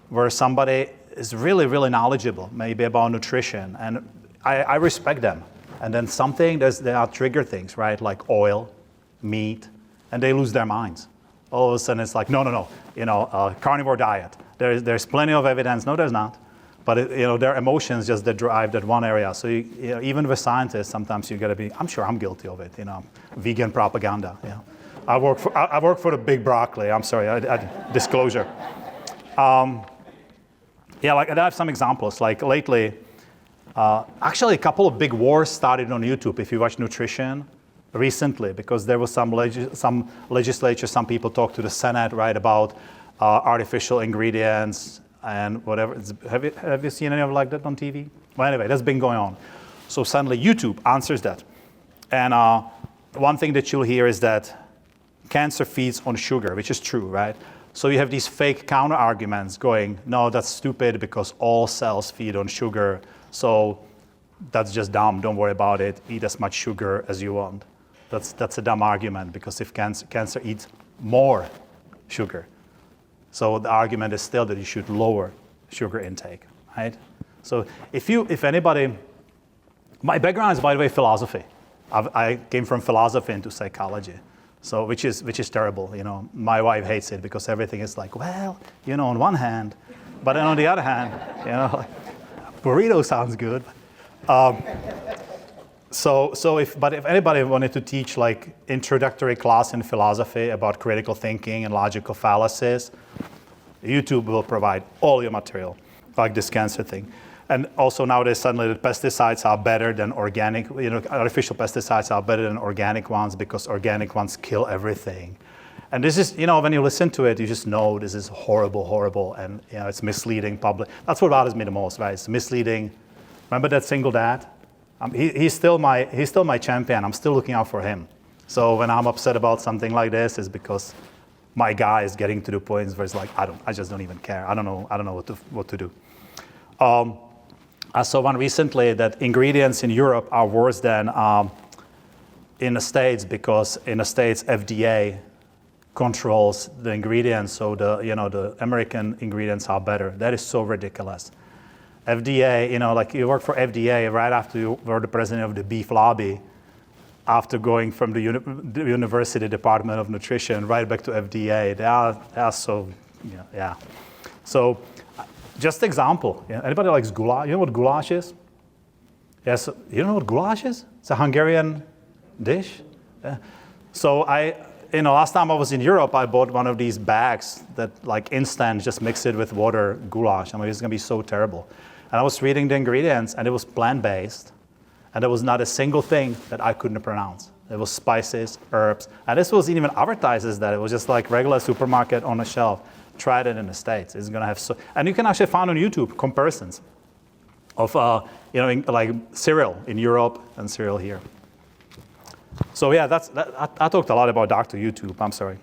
where somebody is really, really knowledgeable, maybe about nutrition, and I respect them. And then there are trigger things, right? Like oil, meat, and they lose their minds. All of a sudden it's like, no, carnivore diet. There's plenty of evidence. No, there's not. But their emotions just that drive that one area. So even with scientists, sometimes you got to be. I'm sure I'm guilty of it. Vegan propaganda. I work for the big broccoli. I'm sorry. Disclosure. I have some examples. Like lately, actually a couple of big wars started on YouTube. If you watch nutrition. Recently, because there was some legislature, some people talked to the Senate, right, about artificial ingredients and whatever. Have you seen any of like that on TV? Well, anyway, that's been going on. So suddenly YouTube answers that. And one thing that you'll hear is that cancer feeds on sugar, which is true, right? So you have these fake counter arguments going, no, that's stupid because all cells feed on sugar. So that's just dumb. Don't worry about it. Eat as much sugar as you want. That's a dumb argument because if cancer eats more sugar, so the argument is still that you should lower sugar intake, right? So if anybody, my background is, by the way, philosophy. I came from philosophy into psychology, so which is terrible. My wife hates it because everything is like, well, on one hand, but then on the other hand, like, burrito sounds good. So if anybody wanted to teach like introductory class in philosophy about critical thinking and logical fallacies, YouTube will provide all your material, like this cancer thing. And also nowadays suddenly the pesticides are better than organic, artificial pesticides are better than organic ones because organic ones kill everything. And this is, when you listen to it, you just know this is horrible, and it's misleading public. That's what bothers me the most, right? It's misleading. Remember that single dad? He's still my champion. I'm still looking out for him. So when I'm upset about something like this, it's because my guy is getting to the point where it's like I just don't even care. I don't know what to do. I saw one recently that ingredients in Europe are worse than in the States because in the States FDA controls the ingredients, so the American ingredients are better. That is so ridiculous. FDA, like you work for FDA right after you were the president of the beef lobby, after going from the University Department of Nutrition right back to FDA. They are so, yeah. So just example, anybody likes goulash? You know what goulash is? Yes, you know what goulash is? It's a Hungarian dish. Yeah. So last time I was in Europe, I bought one of these bags that like instant, just mix it with water, goulash. I mean, it's gonna be so terrible. And I was reading the ingredients and it was plant-based. And there was not a single thing that I couldn't pronounce. It was spices, herbs. And this wasn't even advertised as that. It was just like regular supermarket on a shelf. Tried it in the States. It's gonna have and you can actually find on YouTube comparisons of like cereal in Europe and cereal here. So yeah, I talked a lot about Dr. YouTube. I'm sorry.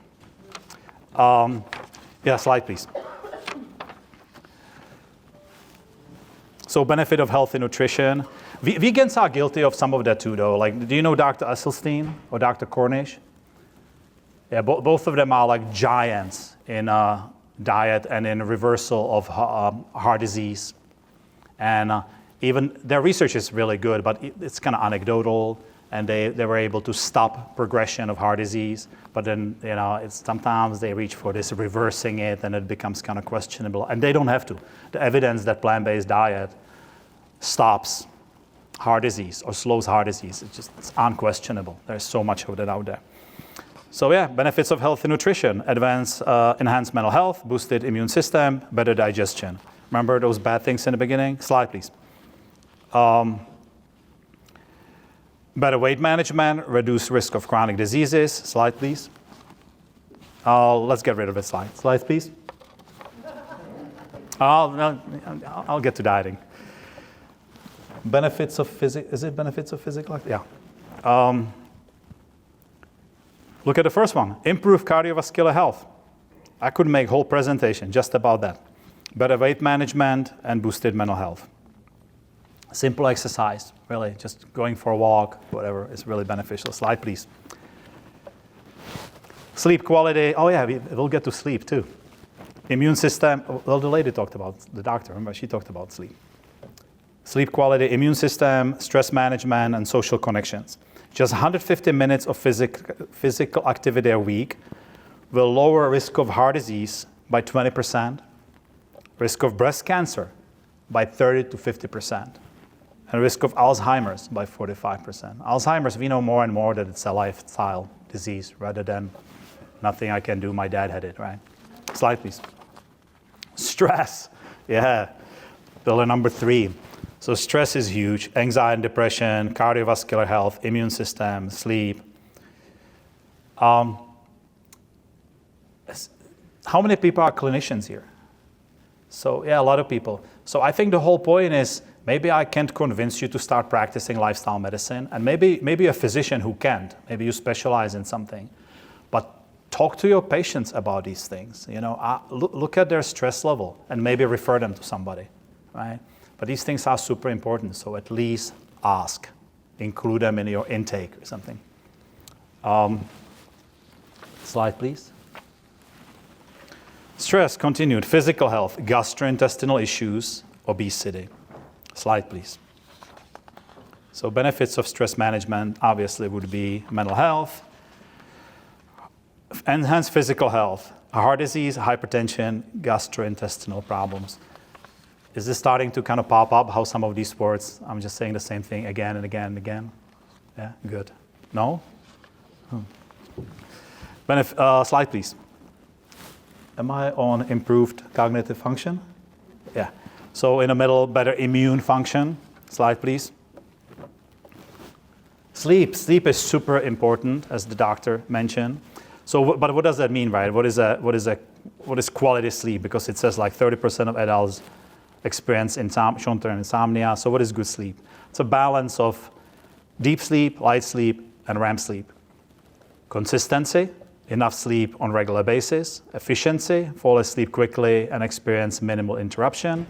Yeah, slide please. So benefit of healthy nutrition. Vegans are guilty of some of that too, though. Like, do you know Dr. Esselstyn or Dr. Cornish? Yeah, both of them are like giants in diet and in reversal of heart disease. And even their research is really good, but it's kind of anecdotal. And they were able to stop progression of heart disease. But then, sometimes they reach for this reversing it, and it becomes kind of questionable. And they don't have to. The evidence that plant-based diet stops heart disease or slows heart disease, it's unquestionable. There's so much of that out there. So yeah, benefits of healthy nutrition: enhanced mental health, boosted immune system, better digestion. Remember those bad things in the beginning? Slide, please. Better weight management, reduce risk of chronic diseases. Slide, please. Let's get rid of it. Slide, please. I'll get to dieting. Benefits of physical. Is it benefits of physical? Yeah. Look at the first one. Improve cardiovascular health. I could make a whole presentation just about that. Better weight management and boosted mental health. Simple exercise, really, just going for a walk, whatever, is really beneficial. Slide, please. Sleep quality. Oh yeah, we'll get to sleep too. Immune system. Well, the lady talked about, the doctor, remember, she talked about sleep. Sleep quality, immune system, stress management, and social connections. Just 150 minutes of physical activity a week will lower risk of heart disease by 20%, risk of breast cancer by 30 to 50%. And risk of Alzheimer's by 45%. Alzheimer's, we know more and more that it's a lifestyle disease rather than nothing I can do, my dad had it, right? Slide, please. Stress, yeah, pillar number 3. So stress is huge. Anxiety and depression, cardiovascular health, immune system, sleep. How many people are clinicians here? So yeah, a lot of people. So I think the whole point is, maybe I can't convince you to start practicing lifestyle medicine, and maybe a physician who can't. Maybe you specialize in something. But talk to your patients about these things. Look at their stress level and maybe refer them to somebody, right? But these things are super important, so at least ask. Include them in your intake or something. Slide, please. Stress, continued. Physical health, gastrointestinal issues, obesity. Slide, please. So benefits of stress management obviously would be mental health, enhanced physical health, heart disease, hypertension, gastrointestinal problems. Is this starting to kind of pop up, how some of these words, I'm just saying the same thing again and again and again? Yeah, good. No? Slide, please. Am I on improved cognitive function? Yeah. So in the middle, better immune function. Slide, please. Sleep. Sleep is super important, as the doctor mentioned. So, but what does that mean, right? What is quality sleep? Because it says like 30% of adults experience short-term insomnia. So what is good sleep? It's a balance of deep sleep, light sleep, and REM sleep. Consistency, enough sleep on regular basis. Efficiency, fall asleep quickly and experience minimal interruption.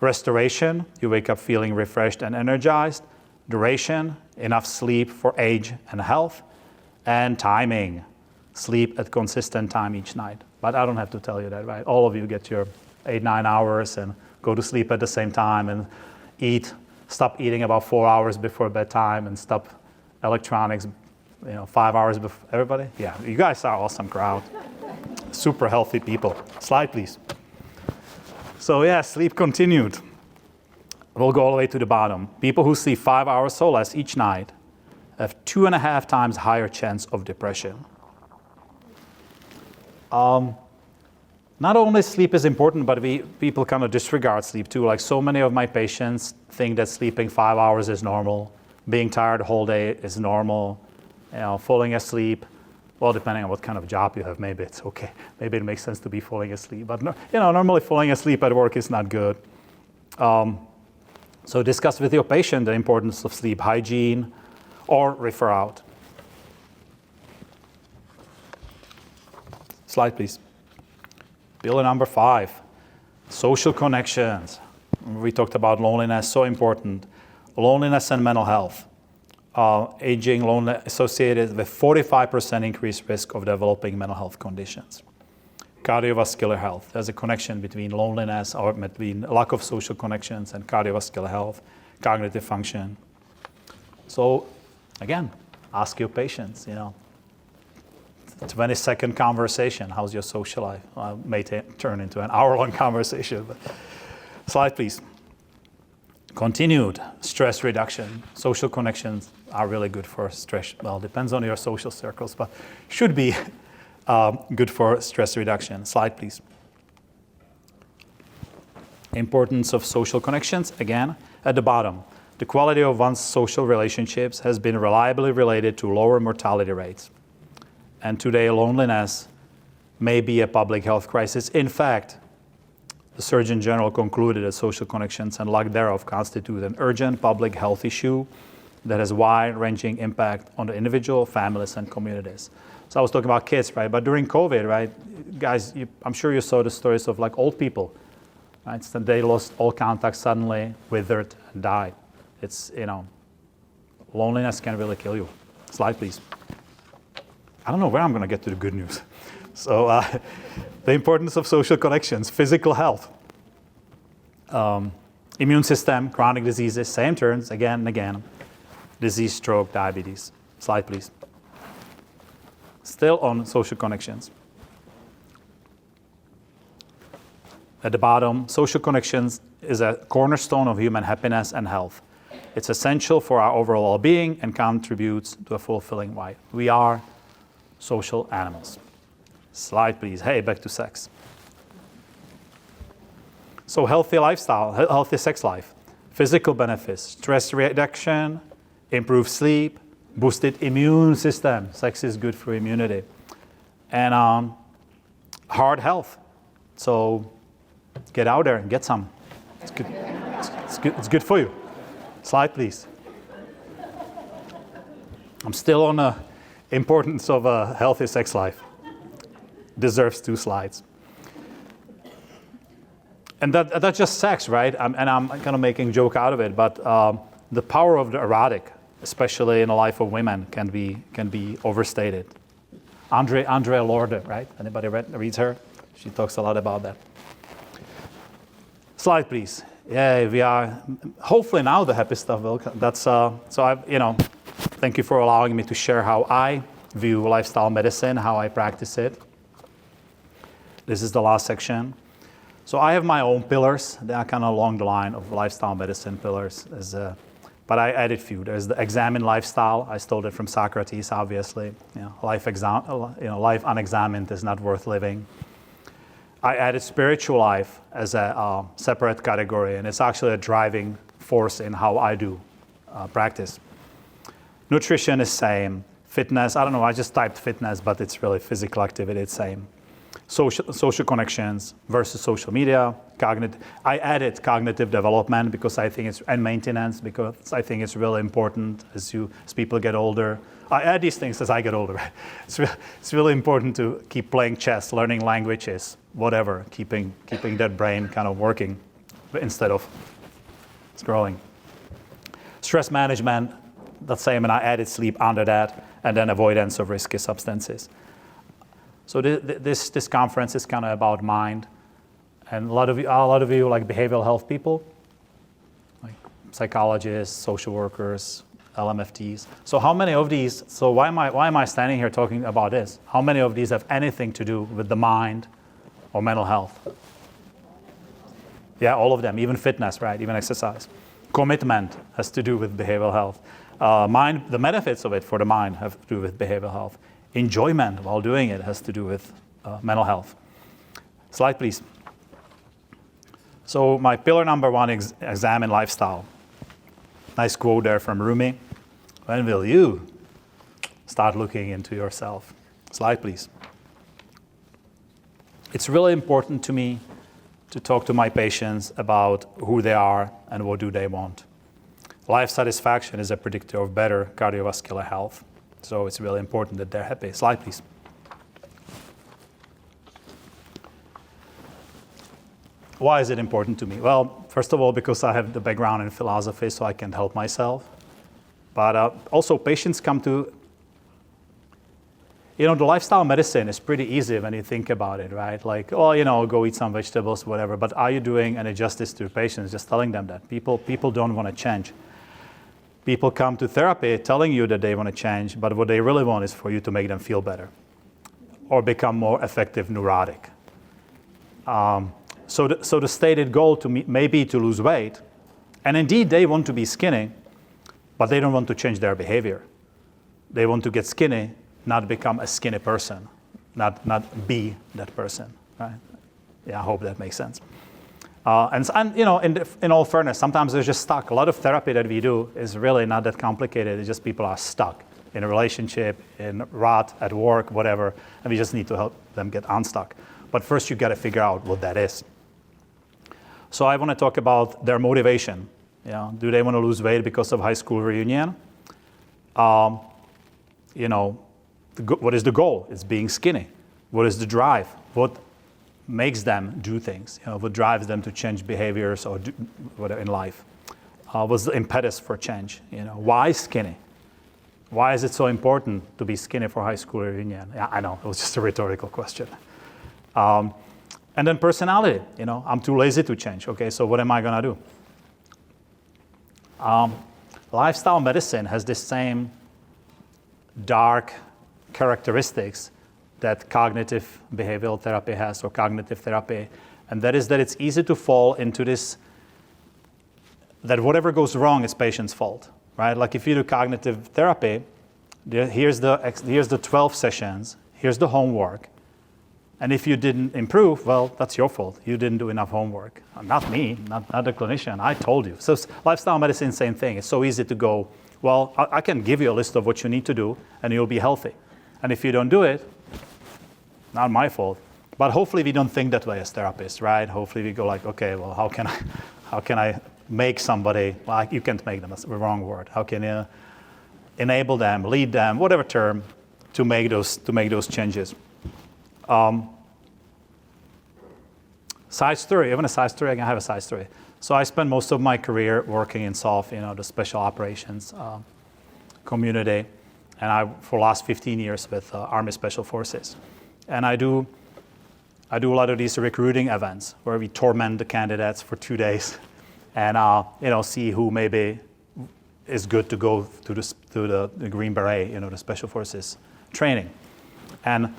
Restoration, you wake up feeling refreshed and energized. Duration, enough sleep for age and health. And timing, sleep at consistent time each night. But I don't have to tell you that, right? All of you get your 8-9 hours and go to sleep at the same time and stop eating about 4 hours before bedtime and stop electronics, 5 hours before. Everybody? Yeah, you guys are awesome crowd. Super healthy people. Slide, please. So yeah, sleep continued. We'll go all the way to the bottom. People who sleep 5 hours or less each night have 2.5 times higher chance of depression. Not only sleep is important, but people kind of disregard sleep too. Like so many of my patients think that sleeping 5 hours is normal, being tired the whole day is normal, falling asleep. Well, depending on what kind of job you have, maybe it's okay. Maybe it makes sense to be falling asleep. But normally falling asleep at work is not good. So discuss with your patient the importance of sleep hygiene or refer out. Slide, please. Pillar number 5, social connections. We talked about loneliness, so important. Loneliness and mental health. Aging, loneliness associated with 45% increased risk of developing mental health conditions. Cardiovascular health. There's a connection between loneliness or between lack of social connections and cardiovascular health, cognitive function. So again, ask your patients, 20-second conversation. How's your social life? May turn into an hour-long conversation. But slide, please. Continued stress reduction. Social connections are really good for stress. Well, depends on your social circles, but should be good for stress reduction. Slide, please. Importance of social connections. Again, at the bottom. The quality of one's social relationships has been reliably related to lower mortality rates. And today, loneliness may be a public health crisis. In fact, the Surgeon General concluded that social connections and lack thereof constitute an urgent public health issue that has wide-ranging impact on the individual, families, and communities. So I was talking about kids, right? But during COVID, right, guys, I'm sure you saw the stories of like old people, right? So they lost all contact suddenly, withered, and died. It's, loneliness can really kill you. Slide, please. I don't know where I'm going to get to the good news. So the importance of social connections, physical health, immune system, chronic diseases, same turns again and again, disease, stroke, diabetes. Slide, please. Still on social connections. At the bottom, social connections is a cornerstone of human happiness and health. It's essential for our overall well-being and contributes to a fulfilling life. We are social animals. Slide, please. Hey, back to sex. So healthy lifestyle, healthy sex life, physical benefits, stress reduction, improved sleep, boosted immune system. Sex is good for immunity. And heart health. So get out there and get some. It's good. It's good for you. Slide, please. I'm still on the importance of a healthy sex life. Deserves 2 slides. And that's just sex, right? And I'm kind of making a joke out of it, but the power of the erotic, especially in the life of women, can be overstated. Andrea Lorde, right? Anybody reads her? She talks a lot about that. Slide, please. Yeah, we are hopefully now the happy stuff will come. That's so thank you for allowing me to share how I view lifestyle medicine, how I practice it. This is the last section. So I have my own pillars. They are kind of along the line of lifestyle medicine pillars. But I added a few. There's the examined lifestyle. I stole it from Socrates, obviously. Life unexamined is not worth living. I added spiritual life as a separate category, and it's actually a driving force in how I do practice. Nutrition is same. Fitness, I don't know, I just typed fitness, but it's really physical activity, it's same. Social connections versus social media. I added cognitive development because I think and maintenance because I think it's really important as people get older. I add these things as I get older. It's really important to keep playing chess, learning languages, whatever, keeping that brain kind of working instead of scrolling. Stress management, the same, and I added sleep under that, and then avoidance of risky substances. So this conference is kind of about mind, and a lot of you like behavioral health people, like psychologists, social workers, LMFTs. So how many of these? So why am I standing here talking about this? How many of these have anything to do with the mind or mental health? Yeah, all of them. Even fitness, right? Even exercise. Commitment has to do with behavioral health. The benefits of it for the mind have to do with behavioral health. Enjoyment while doing it has to do with mental health. Slide, please. So my pillar number one, examine lifestyle. Nice quote there from Rumi. When will you start looking into yourself? Slide, please. It's really important to me to talk to my patients about who they are and what do they want. Life satisfaction is a predictor of better cardiovascular health. So it's really important that they're happy. Slide, please. Why is it important to me? Well, first of all, because I have the background in philosophy, so I can help myself. But also, patients come to, the lifestyle medicine is pretty easy when you think about it, right? Like, go eat some vegetables, whatever. But are you doing any justice to your patients just telling them that? People don't want to change. People come to therapy telling you that they want to change, but what they really want is for you to make them feel better or become more effective neurotic. So the stated goal may be to lose weight, and indeed they want to be skinny, but they don't want to change their behavior. They want to get skinny, not become a skinny person, not be that person, right? Yeah, I hope that makes sense. In all fairness, sometimes they're just stuck. A lot of therapy that we do is really not that complicated. It's just people are stuck in a relationship, in a rut, at work, whatever, and we just need to help them get unstuck. But first you got to figure out what that is. So I want to talk about their motivation. Do they want to lose weight because of high school reunion? What is the goal? It's being skinny. What is the drive? What makes them do things? What drives them to change behaviors or whatever in life? What's the impetus for change? Why skinny? Why is it so important to be skinny for high school reunion? Yeah, I know, it was just a rhetorical question. And then personality, I'm too lazy to change. Okay, so what am I gonna do? Lifestyle medicine has this same dark characteristics that cognitive behavioral therapy has, or cognitive therapy, and that is that it's easy to fall into this, that whatever goes wrong is patient's fault, right? Like if you do cognitive therapy, here's the 12 sessions, here's the homework, and if you didn't improve, well, that's your fault. You didn't do enough homework. Not me, not the clinician. I told you. So lifestyle medicine, same thing. It's so easy to go, well, I can give you a list of what you need to do, and you'll be healthy. And if you don't do it, not my fault. But hopefully we don't think that way as therapists, right? Hopefully we go like, okay, well, how can I make somebody, well, you can't make them, that's the wrong word. How can you enable them, lead them, whatever term, to make those changes? Side story, even a side story, I can have a side story. So I spent most of my career working in SOF, the special operations community, and for the last 15 years with Army Special Forces. And I do a lot of these recruiting events where we torment the candidates for 2 days and see who maybe is good to go to the Green Beret, the Special Forces training. And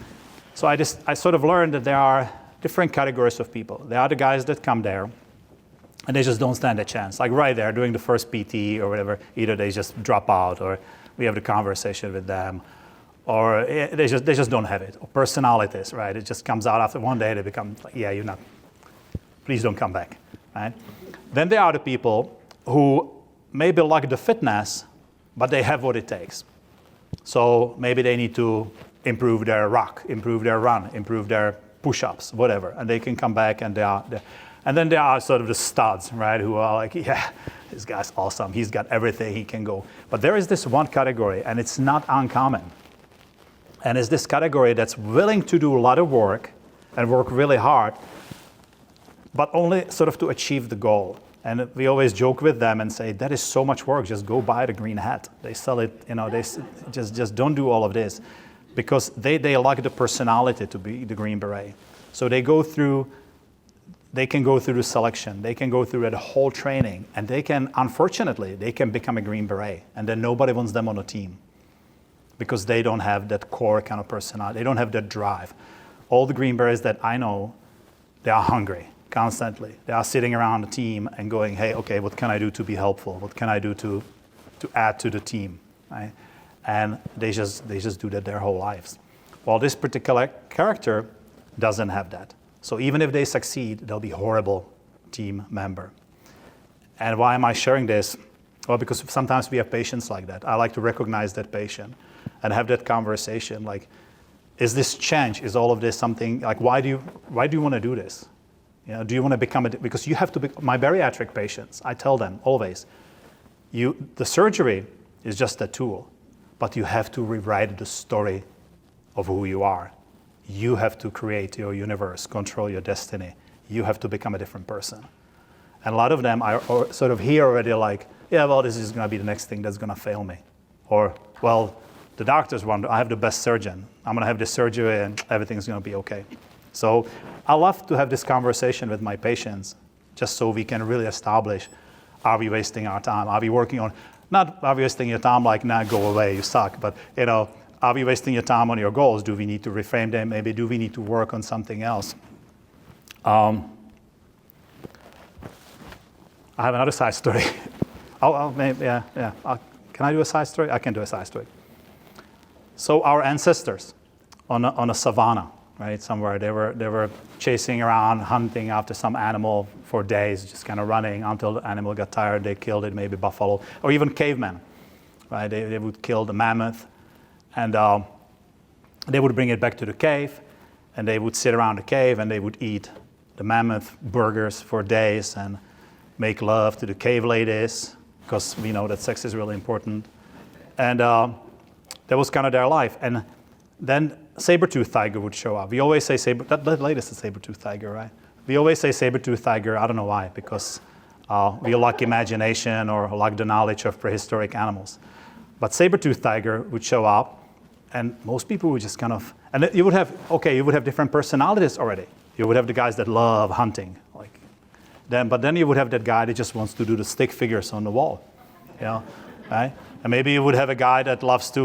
so I sort of learned that there are different categories of people. There are the guys that come there and they just don't stand a chance. Like right there doing the first PT or whatever, either they just drop out or we have the conversation with them, or they just don't have it. Or personalities, right? It just comes out after one day, they become like, yeah, you're not, please don't come back, right? Then there are the people who maybe lack the fitness, but they have what it takes. So maybe they need to improve their rock, improve their run, improve their push-ups, whatever, and they can come back and and then there are sort of the studs, right, who are like, yeah, this guy's awesome, he's got everything, he can go. But there is this one category, and it's not uncommon. And it's this category that's willing to do a lot of work and work really hard, but only sort of to achieve the goal. And we always joke with them and say, that is so much work, just go buy the green hat. They sell it, they just don't do all of this. Because they lack the personality to be the Green Beret. So they can go through the selection, they can go through the whole training, and unfortunately, they can become a Green Beret, and then nobody wants them on a team. Because they don't have that core kind of personality, they don't have that drive. All the Green Berets that I know, they are hungry constantly. They are sitting around the team and going, hey, okay, what can I do to be helpful? What can I do to add to the team, right? And they just do that their whole lives. Well, this particular character doesn't have that. So even if they succeed, they'll be horrible team member. And why am I sharing this? Well, because sometimes we have patients like that. I like to recognize that patient and have that conversation. Like, is this change? Is all of this something, like, why do you want to do this? You know, do you want to become because you have to be, my bariatric patients, I tell them always, the surgery is just a tool, but you have to rewrite the story of who you are. You have to create your universe, control your destiny. You have to become a different person. And a lot of them are sort of here already like, yeah, well, this is going to be the next thing that's going to fail me. Or, well, the doctors want, I have the best surgeon. I'm going to have this surgery and everything's going to be okay. So I love to have this conversation with my patients just so we can really establish, are we wasting our time? Are we working on, not are we wasting your time like, nah, go away, you suck. But, you know, are we wasting your time on your goals? Do we need to reframe them? Maybe do we need to work on something else? I have another side story. Maybe, yeah. Can I do a side story? I can do a side story. So our ancestors on a savanna, right, somewhere, they were chasing around, hunting after some animal for days, just kind of running until the animal got tired. They killed it, maybe buffalo, or even cavemen, right? They would kill the mammoth, and they would bring it back to the cave, and they would sit around the cave, and they would eat the mammoth burgers for days, and make love to the cave ladies, because we know that sex is really important. And that was kind of their life. And then saber-toothed tiger would show up. We always say that latest is saber-toothed tiger, right? We always say saber-toothed tiger, I don't know why, because we lack imagination or lack the knowledge of prehistoric animals. But saber-toothed tiger would show up, and most people would just kind of, and you would have different personalities already. You would have the guys that love hunting, but then you would have that guy that just wants to do the stick figures on the wall, you know, right? And maybe you would have a guy that loves to,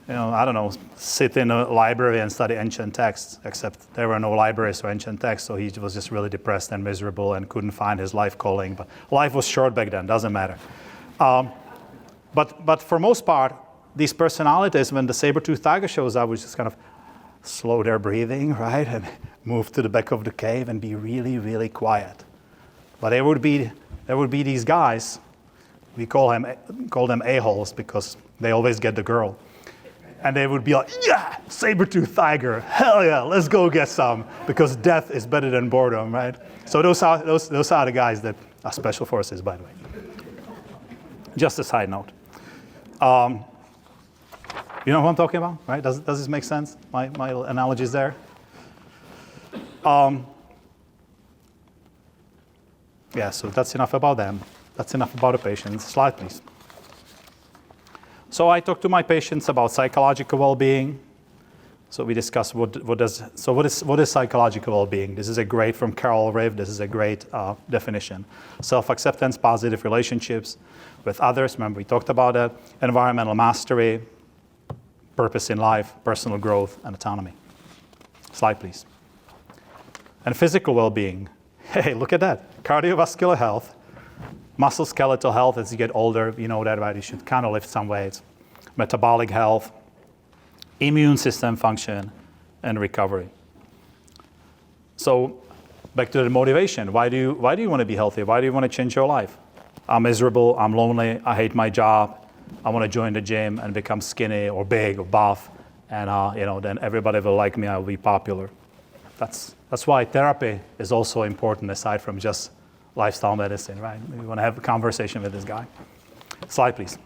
you know, I don't know, sit in a library and study ancient texts, except there were no libraries for ancient texts, so he was just really depressed and miserable and couldn't find his life calling. But life was short back then, doesn't matter. But for most part, these personalities, when the saber-toothed tiger shows up, would just kind of slow their breathing, right, and move to the back of the cave and be really, really quiet. But there would be these guys, we call them a-holes because they always get the girl. And they would be like, yeah, saber-toothed tiger, hell yeah, let's go get some, because death is better than boredom, right? So those are the guys that are special forces, by the way. Just a side note. You know who I'm talking about, right? Does this make sense? My analogy is there. Yeah, so that's enough about them. That's enough about the patients. Slide, please. So I talk to my patients about psychological well-being. So we discuss what is psychological well-being. This is a great, from Carol Riff, this is a great definition. Self-acceptance, positive relationships with others. Remember, we talked about that. Environmental mastery, purpose in life, personal growth, and autonomy. Slide, please. And physical well-being. Hey, look at that. Cardiovascular health, musculoskeletal health as you get older, you know that, right? You should kind of lift some weights. Metabolic health, immune system function, and recovery. So back to the motivation. Why do you want to be healthy? Why do you want to change your life? I'm miserable, I'm lonely, I hate my job, I want to join the gym and become skinny or big or buff, and then everybody will like me, I will be popular. That's why therapy is also important aside from just lifestyle medicine, right? We want to have a conversation with this guy. Slide, please.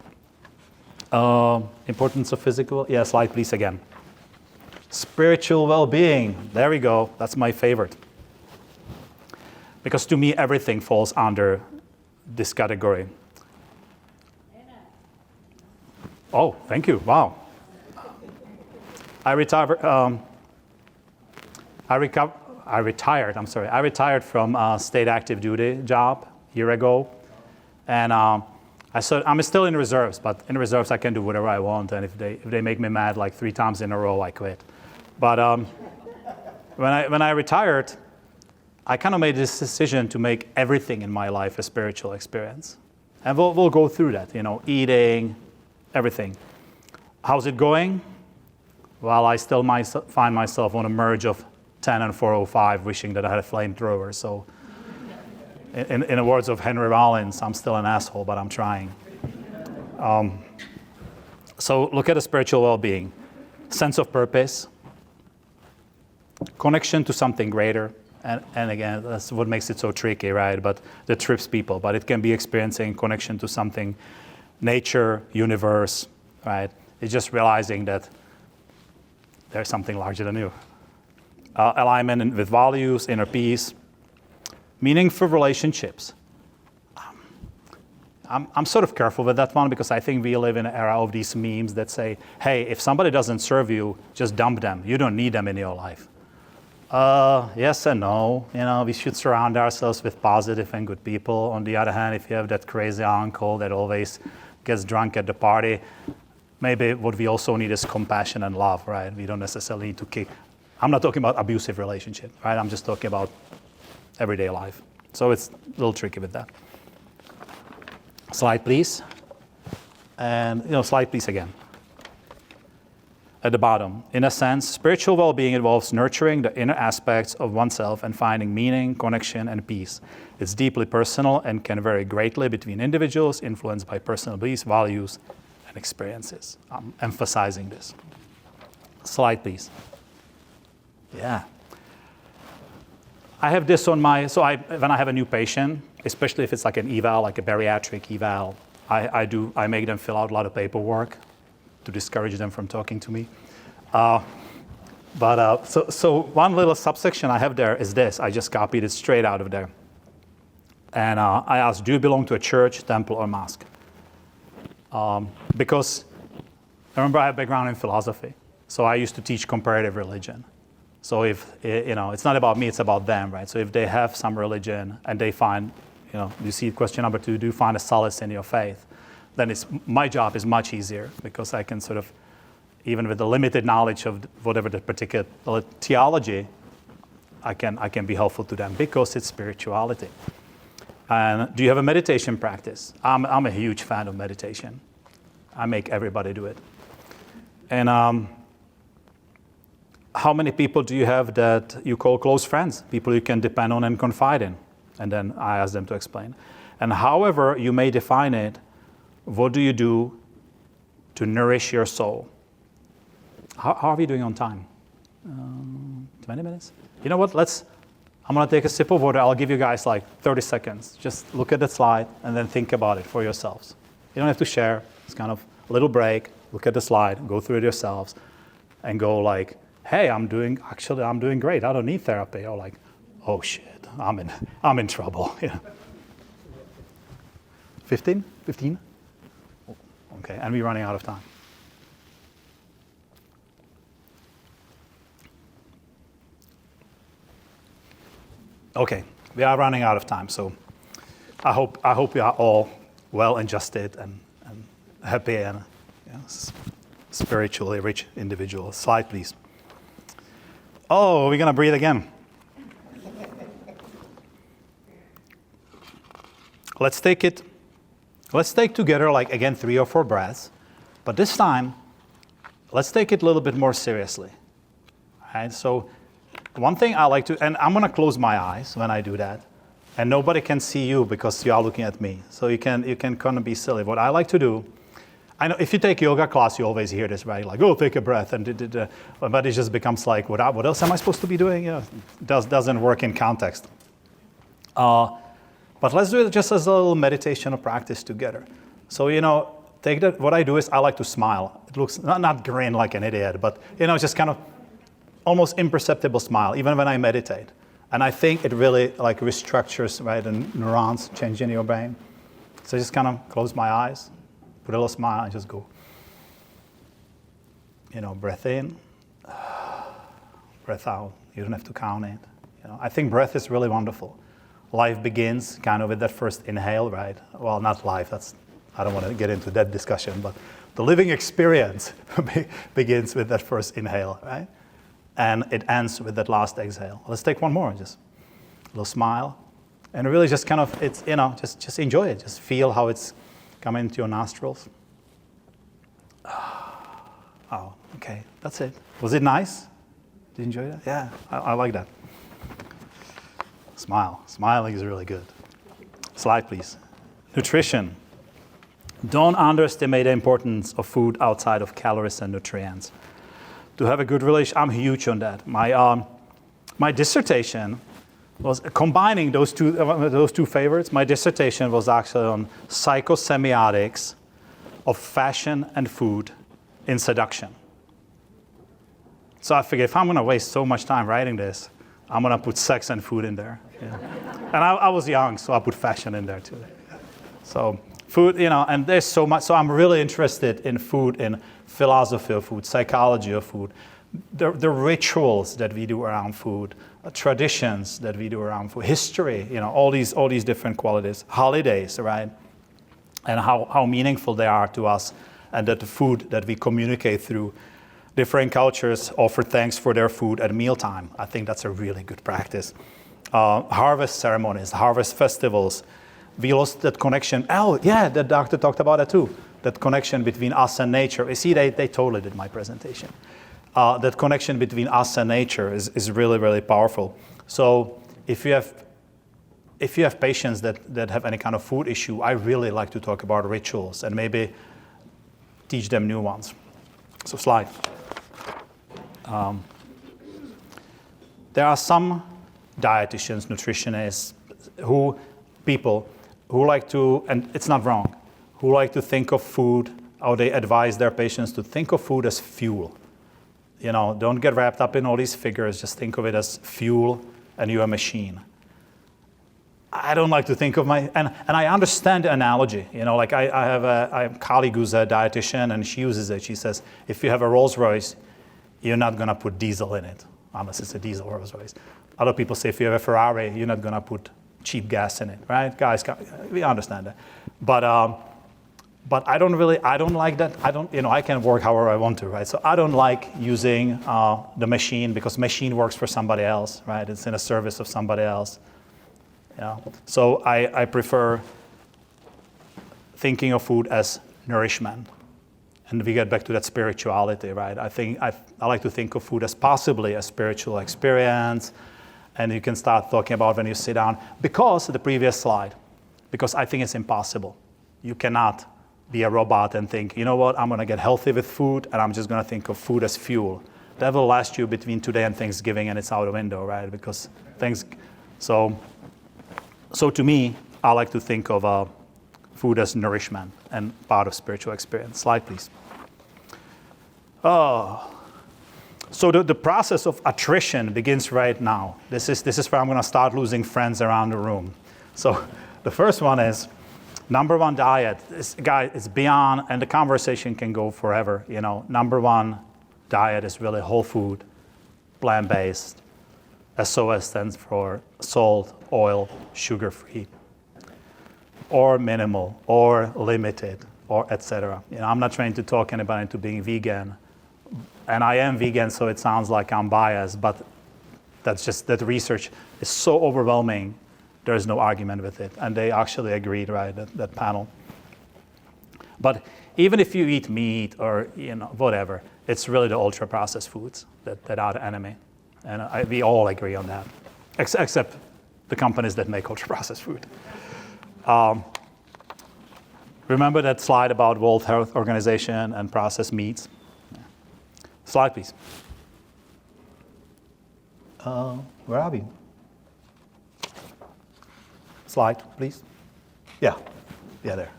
Importance of physical, yeah, slide, please, again. Spiritual well-being, there we go, that's my favorite. Because to me, everything falls under this category. Oh, thank you, wow. I retired from a state active duty job a year ago. And I'm still in reserves, but in reserves I can do whatever I want. And if they make me mad like 3 times in a row, I quit. But when I retired, I kind of made this decision to make everything in my life a spiritual experience. And we'll go through that, eating, everything. How's it going? Well, I still find myself on a merge of 10 and 4:05 wishing that I had a flamethrower. So in the words of Henry Rollins, I'm still an asshole, but I'm trying. So look at the spiritual well-being. Sense of purpose, connection to something greater. And again, that's what makes it so tricky, right? But that trips people. But it can be experiencing connection to something, nature, universe, right? It's just realizing that there's something larger than you. Alignment with values, inner peace, meaningful relationships. I'm sort of careful with that one because I think we live in an era of these memes that say, hey, if somebody doesn't serve you, just dump them. You don't need them in your life. Yes and no. We should surround ourselves with positive and good people. On the other hand, if you have that crazy uncle that always gets drunk at the party, maybe what we also need is compassion and love, right? We don't necessarily need to kick. I'm not talking about abusive relationship, right? I'm just talking about everyday life. So it's a little tricky with that. Slide, please. And, slide, please, again. At the bottom, in a sense, spiritual well-being involves nurturing the inner aspects of oneself and finding meaning, connection, and peace. It's deeply personal and can vary greatly between individuals, influenced by personal beliefs, values, and experiences. I'm emphasizing this. Slide, please. Yeah. I have this on my, when I have a new patient, especially if it's like an eval, like a bariatric eval, I make them fill out a lot of paperwork to discourage them from talking to me. So one little subsection I have there is this. I just copied it straight out of there. And I asked, do you belong to a church, temple, or mosque? Because remember I have background in philosophy. So I used to teach comparative religion. So if, it's not about me, it's about them, right? So if they have some religion and they find, you see question number 2, do you find a solace in your faith? Then my job is much easier because I can sort of, even with the limited knowledge of whatever the particular theology, I can be helpful to them because it's spirituality. And do you have a meditation practice? I'm a huge fan of meditation. I make everybody do it. And how many people do you have that you call close friends, people you can depend on and confide in? And then I ask them to explain. And however you may define it, what do you do to nourish your soul? How are we doing on time? 20 minutes? You know what? I'm going to take a sip of water. I'll give you guys like 30 seconds. Just look at the slide and then think about it for yourselves. You don't have to share. It's kind of a little break. Look at the slide. Go through it yourselves. And go like, hey, I'm doing great. I don't need therapy. Or like, oh shit, I'm in trouble. 15? Okay, and we're running out of time. Okay, we are running out of time, so I hope you are all well adjusted and happy and spiritually rich individuals. Slide, please. Oh, we're gonna breathe again. Let's take together, like, again, 3 or 4 breaths. But this time, let's take it a little bit more seriously. All right? So one thing I like to, and I'm going to close my eyes when I do that. And nobody can see you because you are looking at me. So you can kind of be silly. What I like to do, I know if you take yoga class, you always hear this, right? Like, oh, take a breath. But it just becomes like, what else am I supposed to be doing? Doesn't work in context. But let's do it just as a little meditation or practice together. So, take that. What I do is I like to smile. It looks not grin like an idiot, but, just kind of almost imperceptible smile, even when I meditate. And I think it really like restructures, right, the neurons change in your brain. So just kind of close my eyes, put a little smile, and just go. Breath in, breath out. You don't have to count it. I think breath is really wonderful. Life begins kind of with that first inhale, right? Well, not life, I don't want to get into that discussion, but the living experience begins with that first inhale, right? And it ends with that last exhale. Let's take one more, just a little smile. And really just kind of, it's, just enjoy it. Just feel how it's coming into your nostrils. Oh, okay, that's it. Was it nice? Did you enjoy that? Yeah, I like that. Smile. Smiling is really good. Slide, please. Nutrition. Don't underestimate the importance of food outside of calories and nutrients. To have a good relation, I'm huge on that. My dissertation was combining those two favorites. My dissertation was actually on psychosemiotics of fashion and food in seduction. So I figured if I'm going to waste so much time writing this, I'm going to put sex and food in there. Yeah. And I was young, so I put fashion in there too. So food, and there's so much. So I'm really interested in food, in philosophy of food, psychology of food, the rituals that we do around food, traditions that we do around food, history, all these different qualities, holidays, right? And how meaningful they are to us, and that the food that we communicate through different cultures offer thanks for their food at mealtime. I think that's a really good practice. Harvest ceremonies, harvest festivals, we lost that connection. Oh, yeah, the doctor talked about it too. That connection between us and nature. You see, they totally did my presentation. That connection between us and nature is really, really powerful. So if you have patients that have any kind of food issue, I really like to talk about rituals and maybe teach them new ones. So slide. There are some dietitians, nutritionists, people who like to, and it's not wrong, who like to think of food, or they advise their patients to think of food as fuel. Don't get wrapped up in all these figures, just think of it as fuel and you're a machine. I don't like to think of and I understand the analogy. Like I have a colleague who's a dietitian and she uses it. She says, if you have a Rolls Royce, you're not gonna put diesel in it, unless it's a diesel Rolls Royce. Other people say if you have a Ferrari, you're not gonna put cheap gas in it, right? Guys, we understand that. But I don't like that. I can work however I want to, right? So I don't like using the machine because machine works for somebody else, right? It's in a service of somebody else. Yeah. So I prefer thinking of food as nourishment. And we get back to that spirituality, right? I like to think of food as possibly a spiritual experience. And you can start talking about when you sit down. Because the previous slide, because I think it's impossible. You cannot be a robot and think, you know what, I'm going to get healthy with food, and I'm just going to think of food as fuel. That will last you between today and Thanksgiving, and it's out the window, right? Because so to me, I like to think of food as nourishment and part of spiritual experience. Slide, please. So the process of attrition begins right now. This is where I'm going to start losing friends around the room. So the first one is number one diet. It's beyond, and the conversation can go forever. Number one diet is really whole food, plant-based. SOS stands for salt, oil, sugar-free, or minimal, or limited, or etc. I'm not trying to talk anybody into being vegan. And I am vegan, so it sounds like I'm biased, but that's just that research is so overwhelming, there's no argument with it. And they actually agreed, right, that panel. But even if you eat meat or whatever, it's really the ultra-processed foods that are the enemy. And we all agree on that, except the companies that make ultra-processed food. Remember that slide about World Health Organization and processed meats? Slide, please. Where are we? Slide, please. Yeah, there.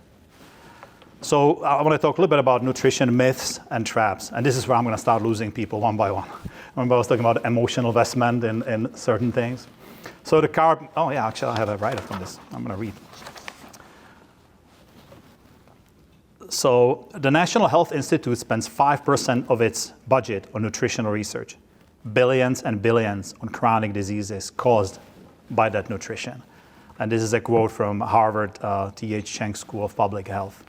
So I want to talk a little bit about nutrition myths and traps. And this is where I'm going to start losing people one by one. Remember I was talking about emotional investment in certain things. So actually I have a write-up on this. I'm going to read. So the National Health Institute spends 5% of its budget on nutritional research, billions and billions on chronic diseases caused by that nutrition. And this is a quote from Harvard T.H. Chang School of Public Health.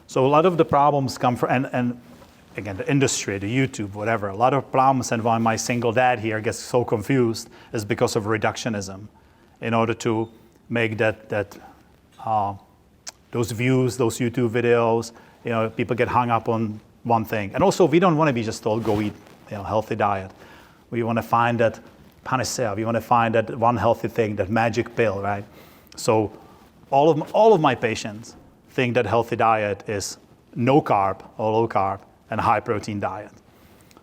So a lot of the problems come from, and again, the industry, the YouTube, whatever, a lot of problems, and why my single dad here gets so confused is because of reductionism. In order to make those views, those YouTube videos, people get hung up on one thing. And also, we don't want to be just told, go eat healthy diet. We want to find that panacea. We want to find that one healthy thing, that magic pill, right? So all of my patients think that healthy diet is no carb or low carb and high protein diet.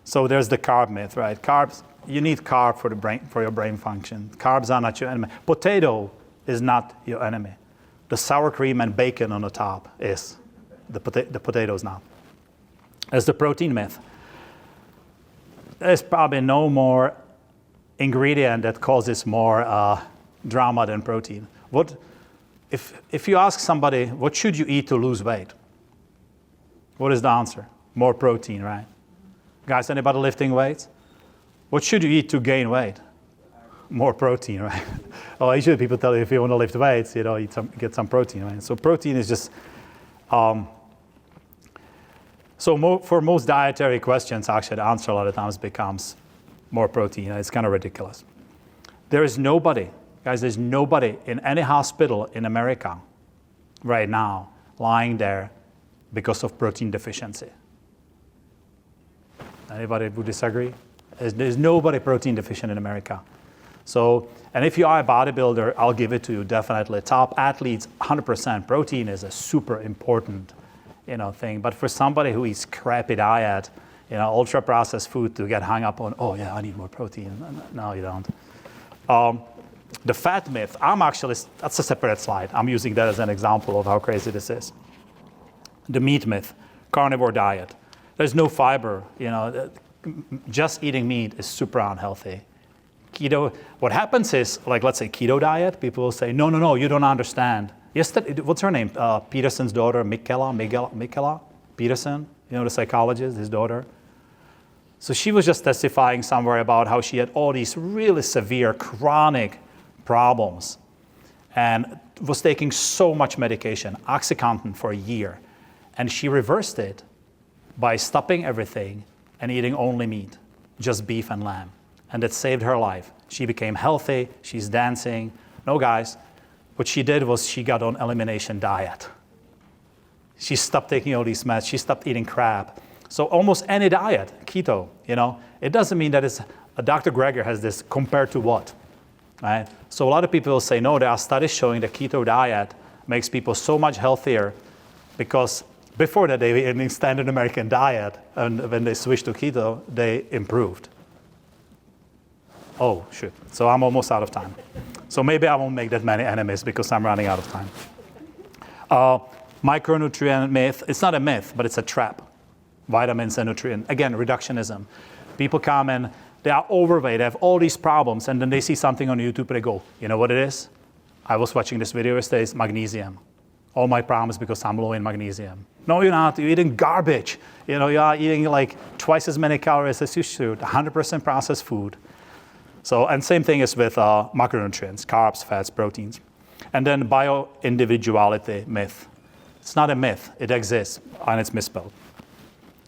So there's the carb myth, right? Carbs, you need carb for the brain, for your brain function. Carbs are not your enemy. Potato is not your enemy. The sour cream and bacon on the top is. The potato is not. There's the protein myth. There's probably no more ingredient that causes more drama than protein. If you ask somebody, what should you eat to lose weight? What is the answer? More protein, right? Guys, anybody lifting weights? What should you eat to gain weight? More protein, right? Well, usually people tell you if you want to lift weights, get some protein, right? So protein is just, for most dietary questions, actually the answer a lot of times becomes more protein. It's kind of ridiculous. There is nobody, guys, there's nobody in any hospital in America right now lying there because of protein deficiency. Anybody would disagree? There's nobody protein deficient in America. So, and if you are a bodybuilder, I'll give it to you definitely. Top athletes, 100%. Protein is a super important, thing. But for somebody who eats crappy diet, ultra processed food to get hung up on, oh yeah, I need more protein. No, you don't. The fat myth, that's a separate slide. I'm using that as an example of how crazy this is. The meat myth, carnivore diet. There's no fiber, just eating meat is super unhealthy. Keto, what happens is, like let's say keto diet, people will say, no, you don't understand. Yesterday, what's her name? Peterson's daughter, Mikela Peterson, the psychologist, his daughter. So she was just testifying somewhere about how she had all these really severe chronic problems and was taking so much medication, OxyContin, for a year. And she reversed it by stopping everything and eating only meat, just beef and lamb. And it saved her life. She became healthy, she's dancing. No, guys, what she did was she got on elimination diet. She stopped taking all these meds, she stopped eating crap. So almost any diet, keto, it doesn't mean that it's, Dr. Greger has this compared to what, right? So a lot of people will say, no, there are studies showing the keto diet makes people so much healthier because before that they were eating standard American diet, and when they switched to keto, they improved. Oh, shoot. So I'm almost out of time. So maybe I won't make that many enemies because I'm running out of time. Micronutrient myth. It's not a myth, but it's a trap. Vitamins and nutrients. Again, reductionism. People come and they are overweight, they have all these problems, and then they see something on YouTube and they go, you know what it is? I was watching this video yesterday, it's magnesium. All my problems because I'm low in magnesium. No, you're not. You're eating garbage. You are eating like twice as many calories as you should. 100% processed food. So, and same thing is with macronutrients, carbs, fats, proteins. And then bio-individuality myth. It's not a myth. It exists, and it's misspelled.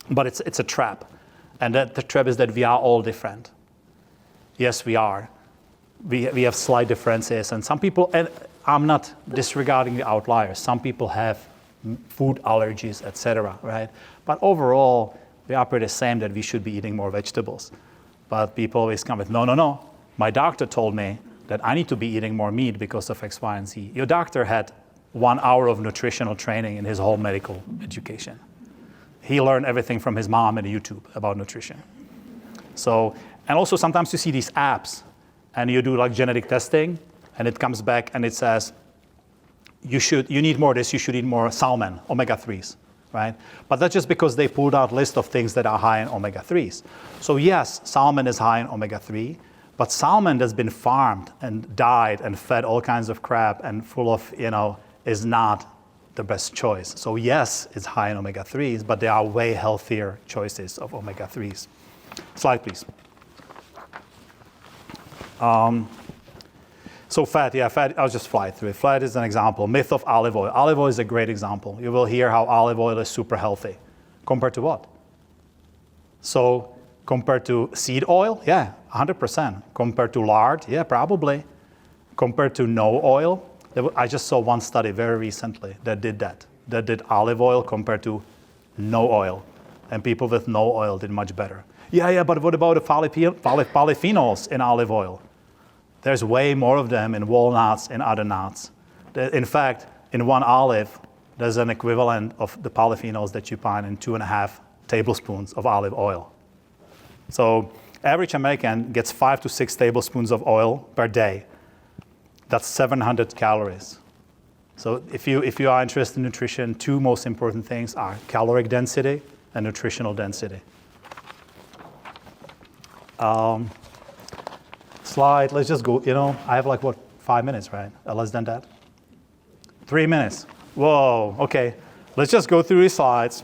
But it's a trap. And the trap is that we are all different. Yes, we are. We have slight differences. And some people, and I'm not disregarding the outliers. Some people have food allergies, etc., right? But overall, we are pretty the same that we should be eating more vegetables. But people always come with, no. My doctor told me that I need to be eating more meat because of X, Y, and Z. Your doctor had 1 hour of nutritional training in his whole medical education. He learned everything from his mom and YouTube about nutrition. So, and also sometimes you see these apps and you do like genetic testing and it comes back and it says, you need more of this, you should eat more salmon, omega-3s, right? But that's just because they pulled out a list of things that are high in omega-3s. So yes, salmon is high in omega-3, but salmon that's been farmed and dyed and fed all kinds of crap and full of, is not the best choice. So yes, it's high in omega-3s, but there are way healthier choices of omega-3s. Slide, please. So fat, I'll just fly through it. Fat is an example. Myth of olive oil. Olive oil is a great example. You will hear how olive oil is super healthy. Compared to what? So compared to seed oil? Yeah, 100%. Compared to lard? Yeah, probably. Compared to no oil? I just saw one study very recently that did that. That did olive oil compared to no oil. And people with no oil did much better. Yeah, but what about the polyphenols in olive oil? There's way more of them in walnuts and other nuts. In fact, in one olive, there's an equivalent of the polyphenols that you find in 2.5 tablespoons of olive oil. So average American gets 5 to 6 tablespoons of oil per day. That's 700 calories. So if you are interested in nutrition, 2 most important things are caloric density and nutritional density. Slide, let's just go, I have 5 minutes, right? Less than that? 3 minutes. Whoa, okay. Let's just go through these slides.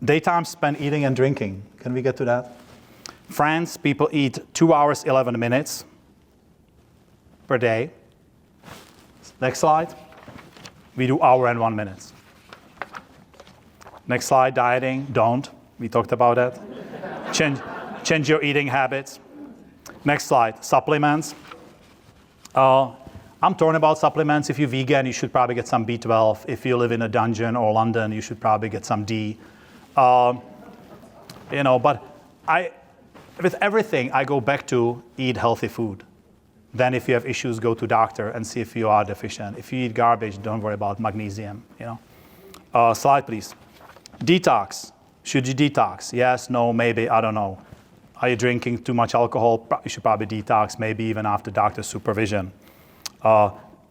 Daytime spent eating and drinking. Can we get to that? France, people eat 2 hours, 11 minutes per day. Next slide. We do hour and 1 minute. Next slide, dieting, don't. We talked about that. Change your eating habits. Next slide, supplements. I'm torn about supplements. If you're vegan, you should probably get some B12. If you live in a dungeon or London, you should probably get some D. But with everything, I go back to eat healthy food. Then if you have issues, go to doctor and see if you are deficient. If you eat garbage, don't worry about magnesium, Slide, please. Detox. Should you detox? Yes, no, maybe, I don't know. Are you drinking too much alcohol? You should probably detox, maybe even after doctor's supervision.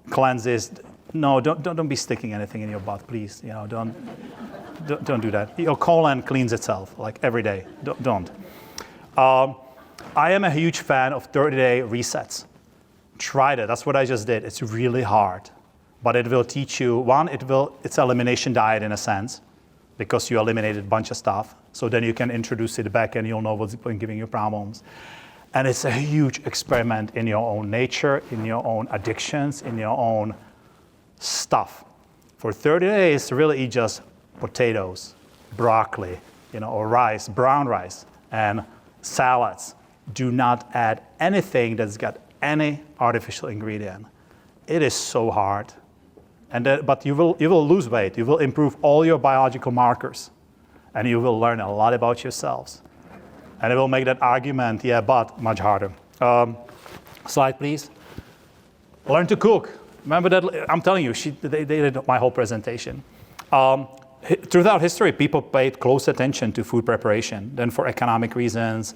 Cleanses. No, don't be sticking anything in your butt, please. Don't do that. Your colon cleans itself every day. Don't. I am a huge fan of 30-day resets. Try that. That's what I just did. It's really hard, but it will teach you. It's an elimination diet in a sense, because you eliminated a bunch of stuff. So then you can introduce it back and you'll know what's been giving you problems. And it's a huge experiment in your own nature, in your own addictions, in your own stuff. For 30 days, really eat just potatoes, broccoli, or rice, brown rice, and salads. Do not add anything that's got any artificial ingredient. It is so hard. But you will lose weight. You will improve all your biological markers. And you will learn a lot about yourselves. And it will make that argument, but much harder. Slide, please. Learn to cook. Remember that, I'm telling you, they did my whole presentation. Throughout history, people paid close attention to food preparation. Then for economic reasons,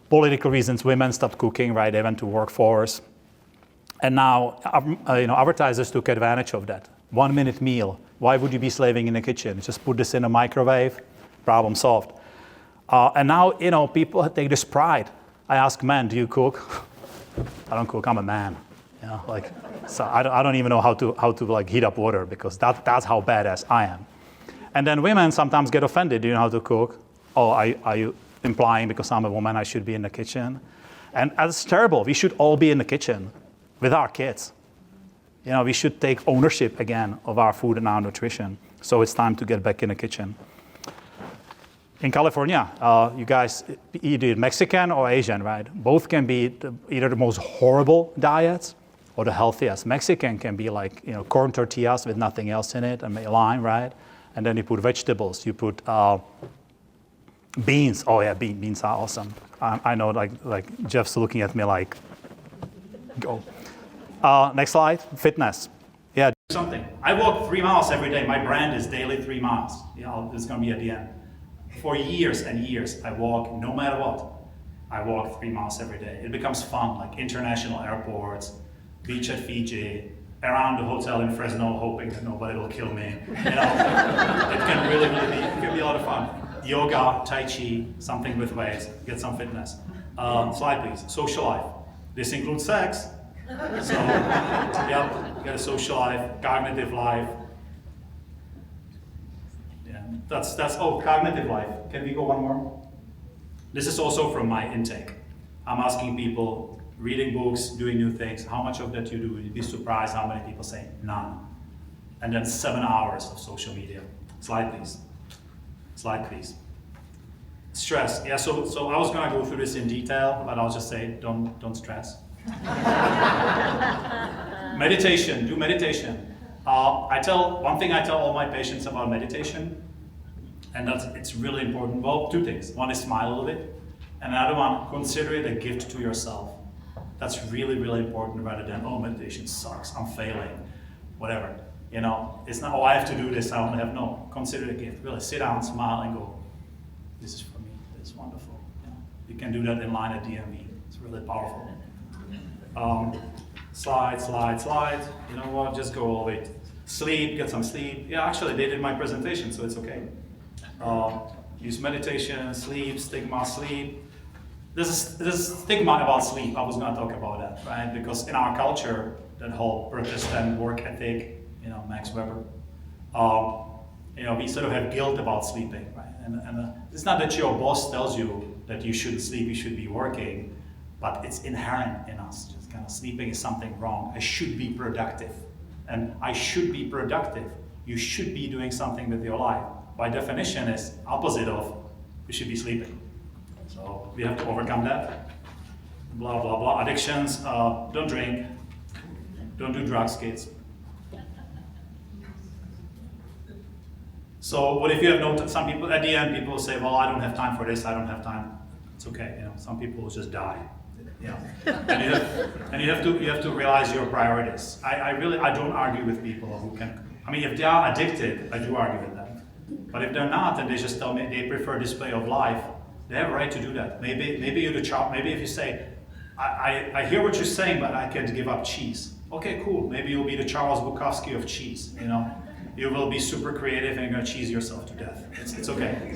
political reasons, women stopped cooking, right? They went to workforce. And now, advertisers took advantage of that. 1 minute meal. Why would you be slaving in the kitchen? Just put this in a microwave, problem solved. And now, people take this pride. I ask men, do you cook? I don't cook, I'm a man. So I don't even know how to heat up water, because that's how badass I am. And then women sometimes get offended. Do you know how to cook? Oh, are you implying because I'm a woman I should be in the kitchen? And that's terrible. We should all be in the kitchen with our kids. We should take ownership again of our food and our nutrition. So it's time to get back in the kitchen. In California, you guys either Mexican or Asian, right? Both can be either the most horrible diets or the healthiest. Mexican can be corn tortillas with nothing else in it, and lime, right? And then you put vegetables. You put beans. Oh yeah, beans are awesome. I know, Jeff's looking at me go. Next slide, fitness. Yeah, do something. I walk 3 miles every day. My brand is daily 3 miles. It's gonna be at the end. For years and years, I walk no matter what. I walk 3 miles every day. It becomes fun, international airports, beach at Fiji, around the hotel in Fresno, hoping that nobody will kill me. It can really be a lot of fun. Yoga, Tai Chi, something with weights, get some fitness. Slide, please. Social life. This includes sex. So, you got a social life, cognitive life. Yeah, that's cognitive life. Can we go one more? This is also from my intake. I'm asking people, reading books, doing new things, how much of that you do? You'd be surprised how many people say none. And then 7 hours of social media. Slide, please. Slide, please. Stress. Yeah, so I was gonna go through this in detail, but I'll just say, don't stress. Meditation, do meditation. One thing I tell all my patients about meditation, And it's really important. Well, two things. One is smile a little bit, and another one, consider it a gift to yourself. That's really, really important rather than, oh, meditation sucks, I'm failing, whatever. You know, it's not, oh, I have to do this, I don't have, no. Consider it a gift. Really sit down, smile, and go, this is for me, it's wonderful. You know, you can do that in line at DMV. It's really powerful. Slide, slide, slide. You know what, just go all the way. Sleep, get some sleep. Yeah, actually, they did my presentation, so it's okay. Use meditation, sleep, stigma, sleep. There's a stigma about sleep. I was going to talk about that, right? Because in our culture, that whole Protestant work ethic, you know, Max Weber, you know, we sort of have guilt about sleeping, right? And it's not that your boss tells you that you shouldn't sleep, you should be working, but it's inherent in us. Just kind of sleeping is something wrong. I should be productive. And I should be productive. You should be doing something with your life. By definition, is opposite of you should be sleeping. So we have to overcome that. Blah, blah, blah. Addictions, don't drink. Don't do drugs, kids. So what if you have no, some people, at the end, people say, well, I don't have time for this, I don't have time. It's okay, you know, some people will just die. You know, and you have to realize your priorities. I don't argue with people who can. I mean, if they are addicted, I do argue with them. But if they're not, and they just tell me they prefer this way of life, they have a right to do that. Maybe you're the child. Maybe if you say, I hear what you're saying, but I can't give up cheese. Okay, cool. Maybe you'll be the Charles Bukowski of cheese. You know, you will be super creative and you're gonna cheese yourself to death. It's okay.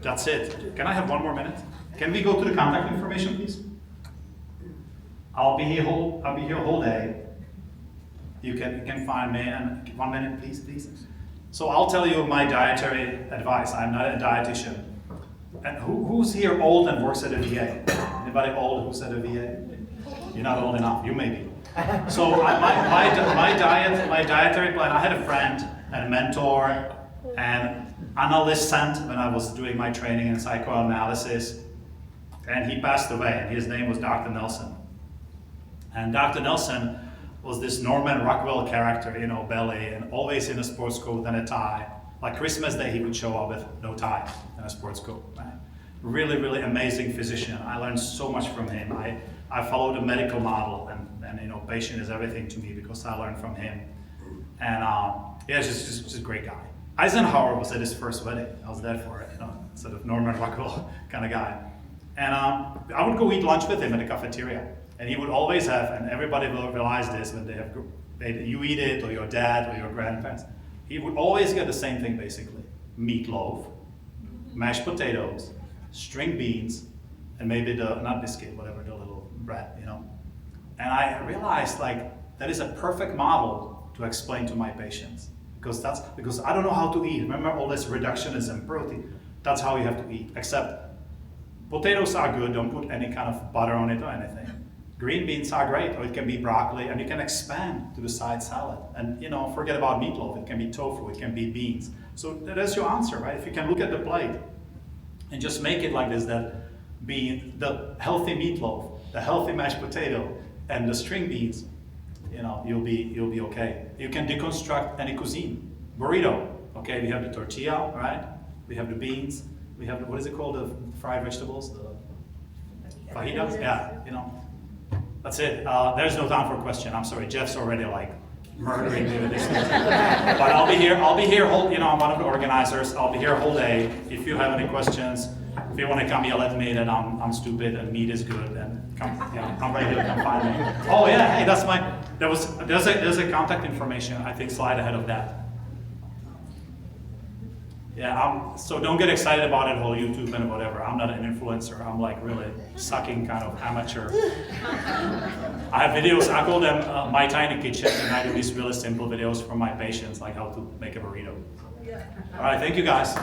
That's it. Can I have one more minute? Can we go to the contact information, please? I'll be here whole day. You can find me. And 1 minute, please. So I'll tell you my dietary advice. I'm not a dietitian. And who's here old and works at a VA? Anybody old who's at a VA? You're not old enough. You may be. So my dietary plan. I had a friend and a mentor and analyst when I was doing my training in psychoanalysis. And he passed away, and his name was Dr. Nelson. And Dr. Nelson was this Norman Rockwell character, you know, belly, and always in a sports coat and a tie. Like Christmas Day, he would show up with no tie and a sports coat, right? Really, really amazing physician. I learned so much from him. I followed a medical model, and you know, patient is everything to me because I learned from him. And yeah, just a great guy. Eisenhower was at his first wedding. I was there for it, you know, sort of Norman Rockwell kind of guy. And I would go eat lunch with him in the cafeteria. And he would always have, and everybody will realize this when you eat it, or your dad, or your grandparents, he would always get the same thing basically. Meatloaf, mashed potatoes, string beans, and maybe the nut biscuit, whatever, the little bread, you know. And I realized like that is a perfect model to explain to my patients. Because I don't know how to eat. Remember all this reductionism, protein. That's how you have to eat. Except potatoes are good, don't put any kind of butter on it or anything. Green beans are great, or it can be broccoli, and you can expand to the side salad. And you know, forget about meatloaf, it can be tofu, it can be beans. So that's your answer, right? If you can look at the plate and just make it like this, that bean, the healthy meatloaf, the healthy mashed potato, and the string beans, you know, you'll be okay. You can deconstruct any cuisine. Burrito, okay, we have the tortilla, right? We have the beans, we have the, what is it called, the fried vegetables, the fajitas, yeah, you know. That's it. There's no time for a question. I'm sorry, Jeff's already like murdering me with this. But I'll be here whole, you know, I'm one of the organizers. I'll be here whole day. If you have any questions, if you want to come yell at me that I'm stupid and meat is good, then come, you know, I'm ready to come find me. Oh yeah, hey, that's my, there's a contact information, I think, slide ahead of that. Yeah, so don't get excited about it, whole YouTube and whatever. I'm not an influencer. I'm like really sucking kind of amateur. I have videos, I call them My Tiny Kitchen, and I do these really simple videos for my patients, like how to make a burrito. All right, thank you guys.